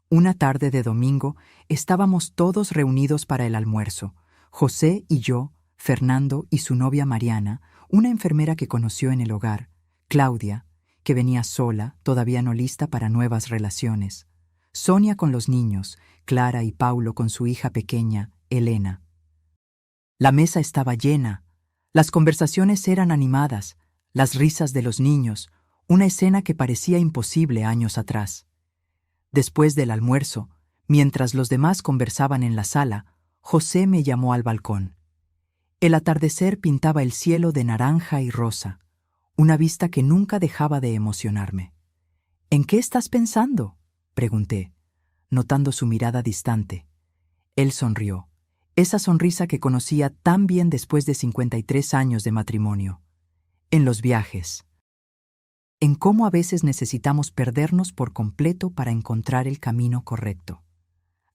Una tarde de domingo estábamos todos reunidos para el almuerzo, José y yo, Fernando y su novia Mariana, una enfermera que conoció en el hogar, Claudia, que venía sola, todavía no lista para nuevas relaciones, Sonia con los niños, Clara y Paulo con su hija pequeña, Elena. La mesa estaba llena, las conversaciones eran animadas, las risas de los niños, una escena que parecía imposible años atrás. Después del almuerzo, mientras los demás conversaban en la sala, José me llamó al balcón. El atardecer pintaba el cielo de naranja y rosa, una vista que nunca dejaba de emocionarme. ¿En qué estás pensando?, pregunté, notando su mirada distante. Él sonrió, esa sonrisa que conocía tan bien después de 53 años de matrimonio. En los viajes. En cómo a veces necesitamos perdernos por completo para encontrar el camino correcto.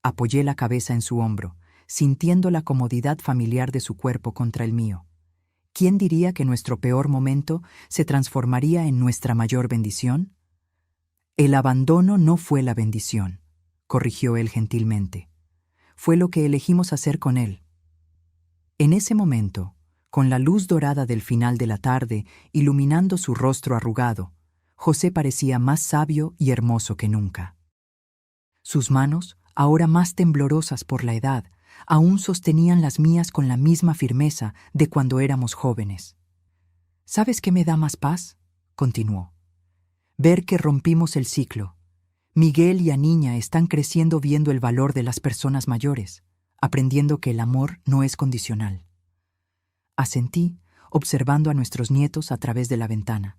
Apoyé la cabeza en su hombro, sintiendo la comodidad familiar de su cuerpo contra el mío. ¿Quién diría que nuestro peor momento se transformaría en nuestra mayor bendición? El abandono no fue la bendición, corrigió él gentilmente. Fue lo que elegimos hacer con él. En ese momento, con la luz dorada del final de la tarde iluminando su rostro arrugado, José parecía más sabio y hermoso que nunca. Sus manos, ahora más temblorosas por la edad, aún sostenían las mías con la misma firmeza de cuando éramos jóvenes. ¿Sabes qué me da más paz?, continuó. Ver que rompimos el ciclo. Miguel y Aniña están creciendo viendo el valor de las personas mayores, aprendiendo que el amor no es condicional. Asentí, observando a nuestros nietos a través de la ventana.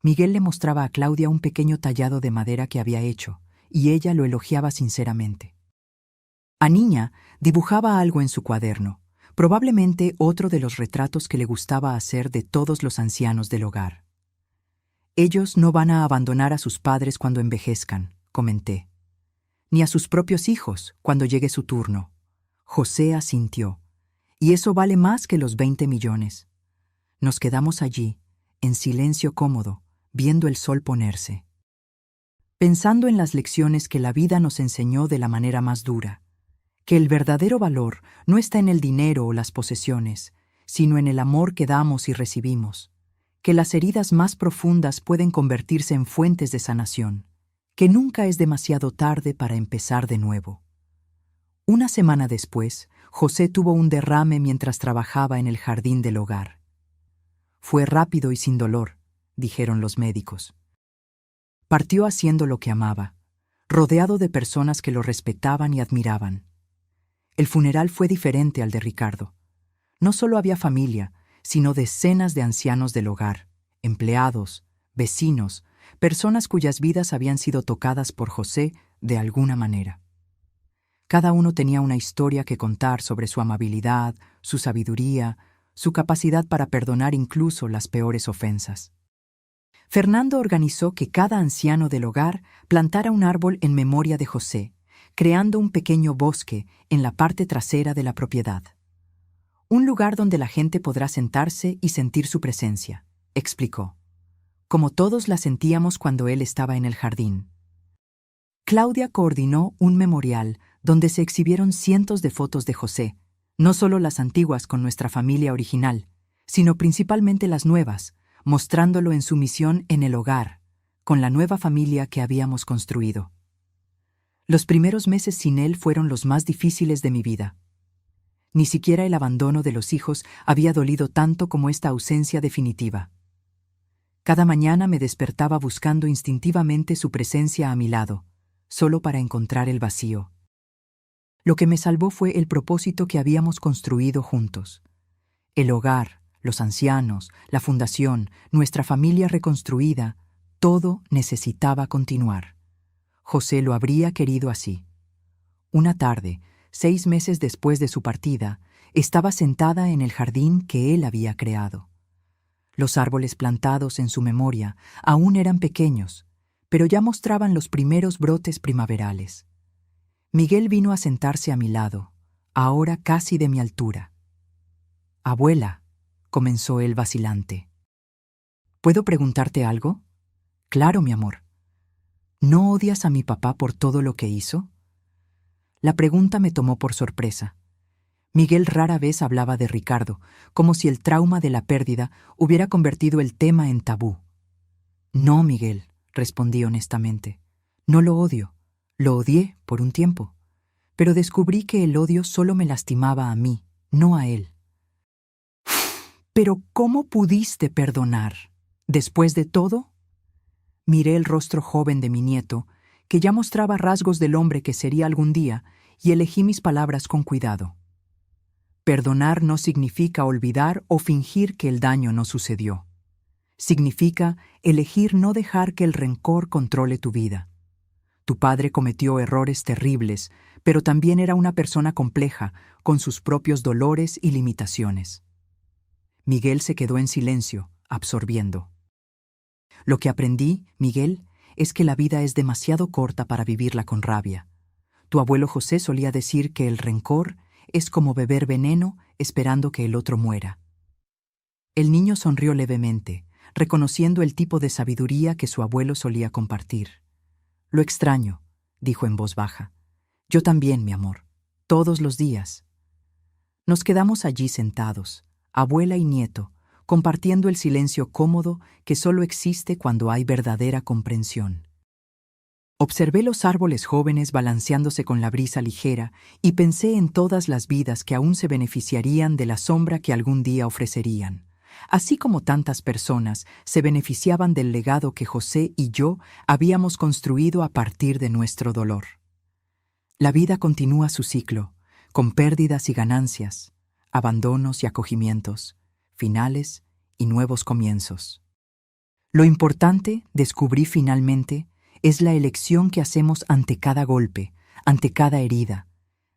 Miguel le mostraba a Claudia un pequeño tallado de madera que había hecho, y ella lo elogiaba sinceramente. Aniña dibujaba algo en su cuaderno, probablemente otro de los retratos que le gustaba hacer de todos los ancianos del hogar. Ellos no van a abandonar a sus padres cuando envejezcan, comenté. Ni a sus propios hijos cuando llegue su turno. José asintió. Y eso vale más que los 20 millones. Nos quedamos allí, en silencio cómodo, viendo el sol ponerse. Pensando en las lecciones que la vida nos enseñó de la manera más dura. Que el verdadero valor no está en el dinero o las posesiones, sino en el amor que damos y recibimos. Que las heridas más profundas pueden convertirse en fuentes de sanación, que nunca es demasiado tarde para empezar de nuevo. Una semana después, José tuvo un derrame mientras trabajaba en el jardín del hogar. Fue rápido y sin dolor, dijeron los médicos. Partió haciendo lo que amaba, rodeado de personas que lo respetaban y admiraban. El funeral fue diferente al de Ricardo. No solo había familia, sino decenas de ancianos del hogar, empleados, vecinos, personas cuyas vidas habían sido tocadas por José de alguna manera. Cada uno tenía una historia que contar sobre su amabilidad, su sabiduría, su capacidad para perdonar incluso las peores ofensas. Fernando organizó que cada anciano del hogar plantara un árbol en memoria de José, creando un pequeño bosque en la parte trasera de la propiedad. Un lugar donde la gente podrá sentarse y sentir su presencia, explicó, como todos la sentíamos cuando él estaba en el jardín. Claudia coordinó un memorial donde se exhibieron cientos de fotos de José, no solo las antiguas con nuestra familia original, sino principalmente las nuevas, mostrándolo en su misión en el hogar, con la nueva familia que habíamos construido. Los primeros meses sin él fueron los más difíciles de mi vida. Ni siquiera el abandono de los hijos había dolido tanto como esta ausencia definitiva. Cada mañana me despertaba buscando instintivamente su presencia a mi lado, solo para encontrar el vacío. Lo que me salvó fue el propósito que habíamos construido juntos. El hogar, los ancianos, la fundación, nuestra familia reconstruida, todo necesitaba continuar. José lo habría querido así. Una tarde, 6 meses después de su partida, estaba sentada en el jardín que él había creado. Los árboles plantados en su memoria aún eran pequeños, pero ya mostraban los primeros brotes primaverales. Miguel vino a sentarse a mi lado, ahora casi de mi altura. «Abuela», comenzó él vacilante. «¿Puedo preguntarte algo?» «Claro, mi amor. ¿No odias a mi papá por todo lo que hizo?» La pregunta me tomó por sorpresa. Miguel rara vez hablaba de Ricardo, como si el trauma de la pérdida hubiera convertido el tema en tabú. «No, Miguel», respondí honestamente. «No lo odio. Lo odié por un tiempo. Pero descubrí que el odio solo me lastimaba a mí, no a él». «¿Pero cómo pudiste perdonar? ¿Después de todo?» Miré el rostro joven de mi nieto, que ya mostraba rasgos del hombre que sería algún día, y elegí mis palabras con cuidado. Perdonar no significa olvidar o fingir que el daño no sucedió. Significa elegir no dejar que el rencor controle tu vida. Tu padre cometió errores terribles, pero también era una persona compleja, con sus propios dolores y limitaciones. Miguel se quedó en silencio, absorbiendo. Lo que aprendí, Miguel, es que la vida es demasiado corta para vivirla con rabia. Tu abuelo José solía decir que el rencor es como beber veneno esperando que el otro muera. El niño sonrió levemente, reconociendo el tipo de sabiduría que su abuelo solía compartir. «Lo extraño», dijo en voz baja. «Yo también, mi amor. Todos los días». Nos quedamos allí sentados, abuela y nieto, compartiendo el silencio cómodo que solo existe cuando hay verdadera comprensión. Observé los árboles jóvenes balanceándose con la brisa ligera y pensé en todas las vidas que aún se beneficiarían de la sombra que algún día ofrecerían, así como tantas personas se beneficiaban del legado que José y yo habíamos construido a partir de nuestro dolor. La vida continúa su ciclo, con pérdidas y ganancias, abandonos y acogimientos, finales y nuevos comienzos. Lo importante, descubrí finalmente, es la elección que hacemos ante cada golpe, ante cada herida,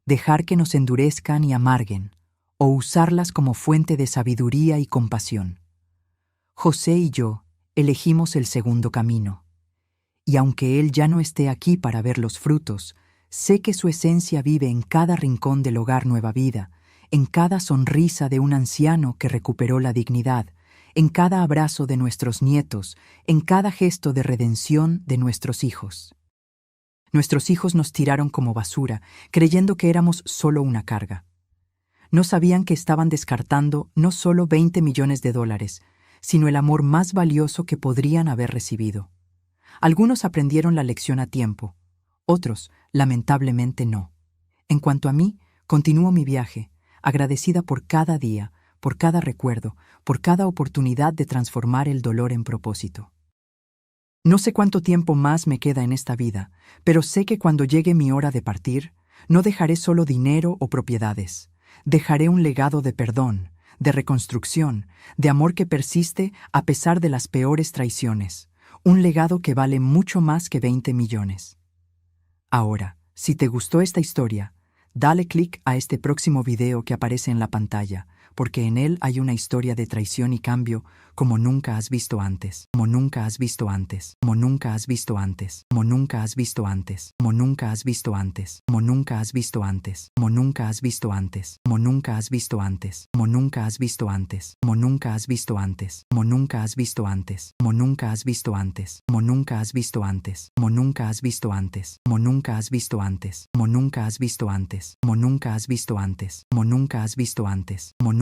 dejar que nos endurezcan y amarguen, o usarlas como fuente de sabiduría y compasión. José y yo elegimos el segundo camino, y aunque él ya no esté aquí para ver los frutos, sé que su esencia vive en cada rincón del hogar Nueva Vida, en cada sonrisa de un anciano que recuperó la dignidad, en cada abrazo de nuestros nietos, en cada gesto de redención de nuestros hijos. Nuestros hijos nos tiraron como basura, creyendo que éramos solo una carga. No sabían que estaban descartando no solo $20 millones, sino el amor más valioso que podrían haber recibido. Algunos aprendieron la lección a tiempo, otros, lamentablemente, no. En cuanto a mí, continúo mi viaje, agradecida por cada día, por cada recuerdo, por cada oportunidad de transformar el dolor en propósito. No sé cuánto tiempo más me queda en esta vida, pero sé que cuando llegue mi hora de partir, no dejaré solo dinero o propiedades. Dejaré un legado de perdón, de reconstrucción, de amor que persiste a pesar de las peores traiciones. Un legado que vale mucho más que 20 millones. Ahora, si te gustó esta historia, dale clic a este próximo video que aparece en la pantalla, porque en él hay una historia de traición y cambio como nunca has visto antes, como nunca has visto antes, como nunca has visto antes, como nunca has visto antes, como nunca has visto antes, como nunca has visto antes, como nunca has visto antes, como nunca has visto antes, como nunca has visto antes, como nunca has visto antes, como nunca has visto antes, como nunca has visto antes, como nunca has visto antes, como nunca has visto antes, como nunca has visto antes, como nunca has visto antes, como nunca has visto antes, como nunca has visto antes, como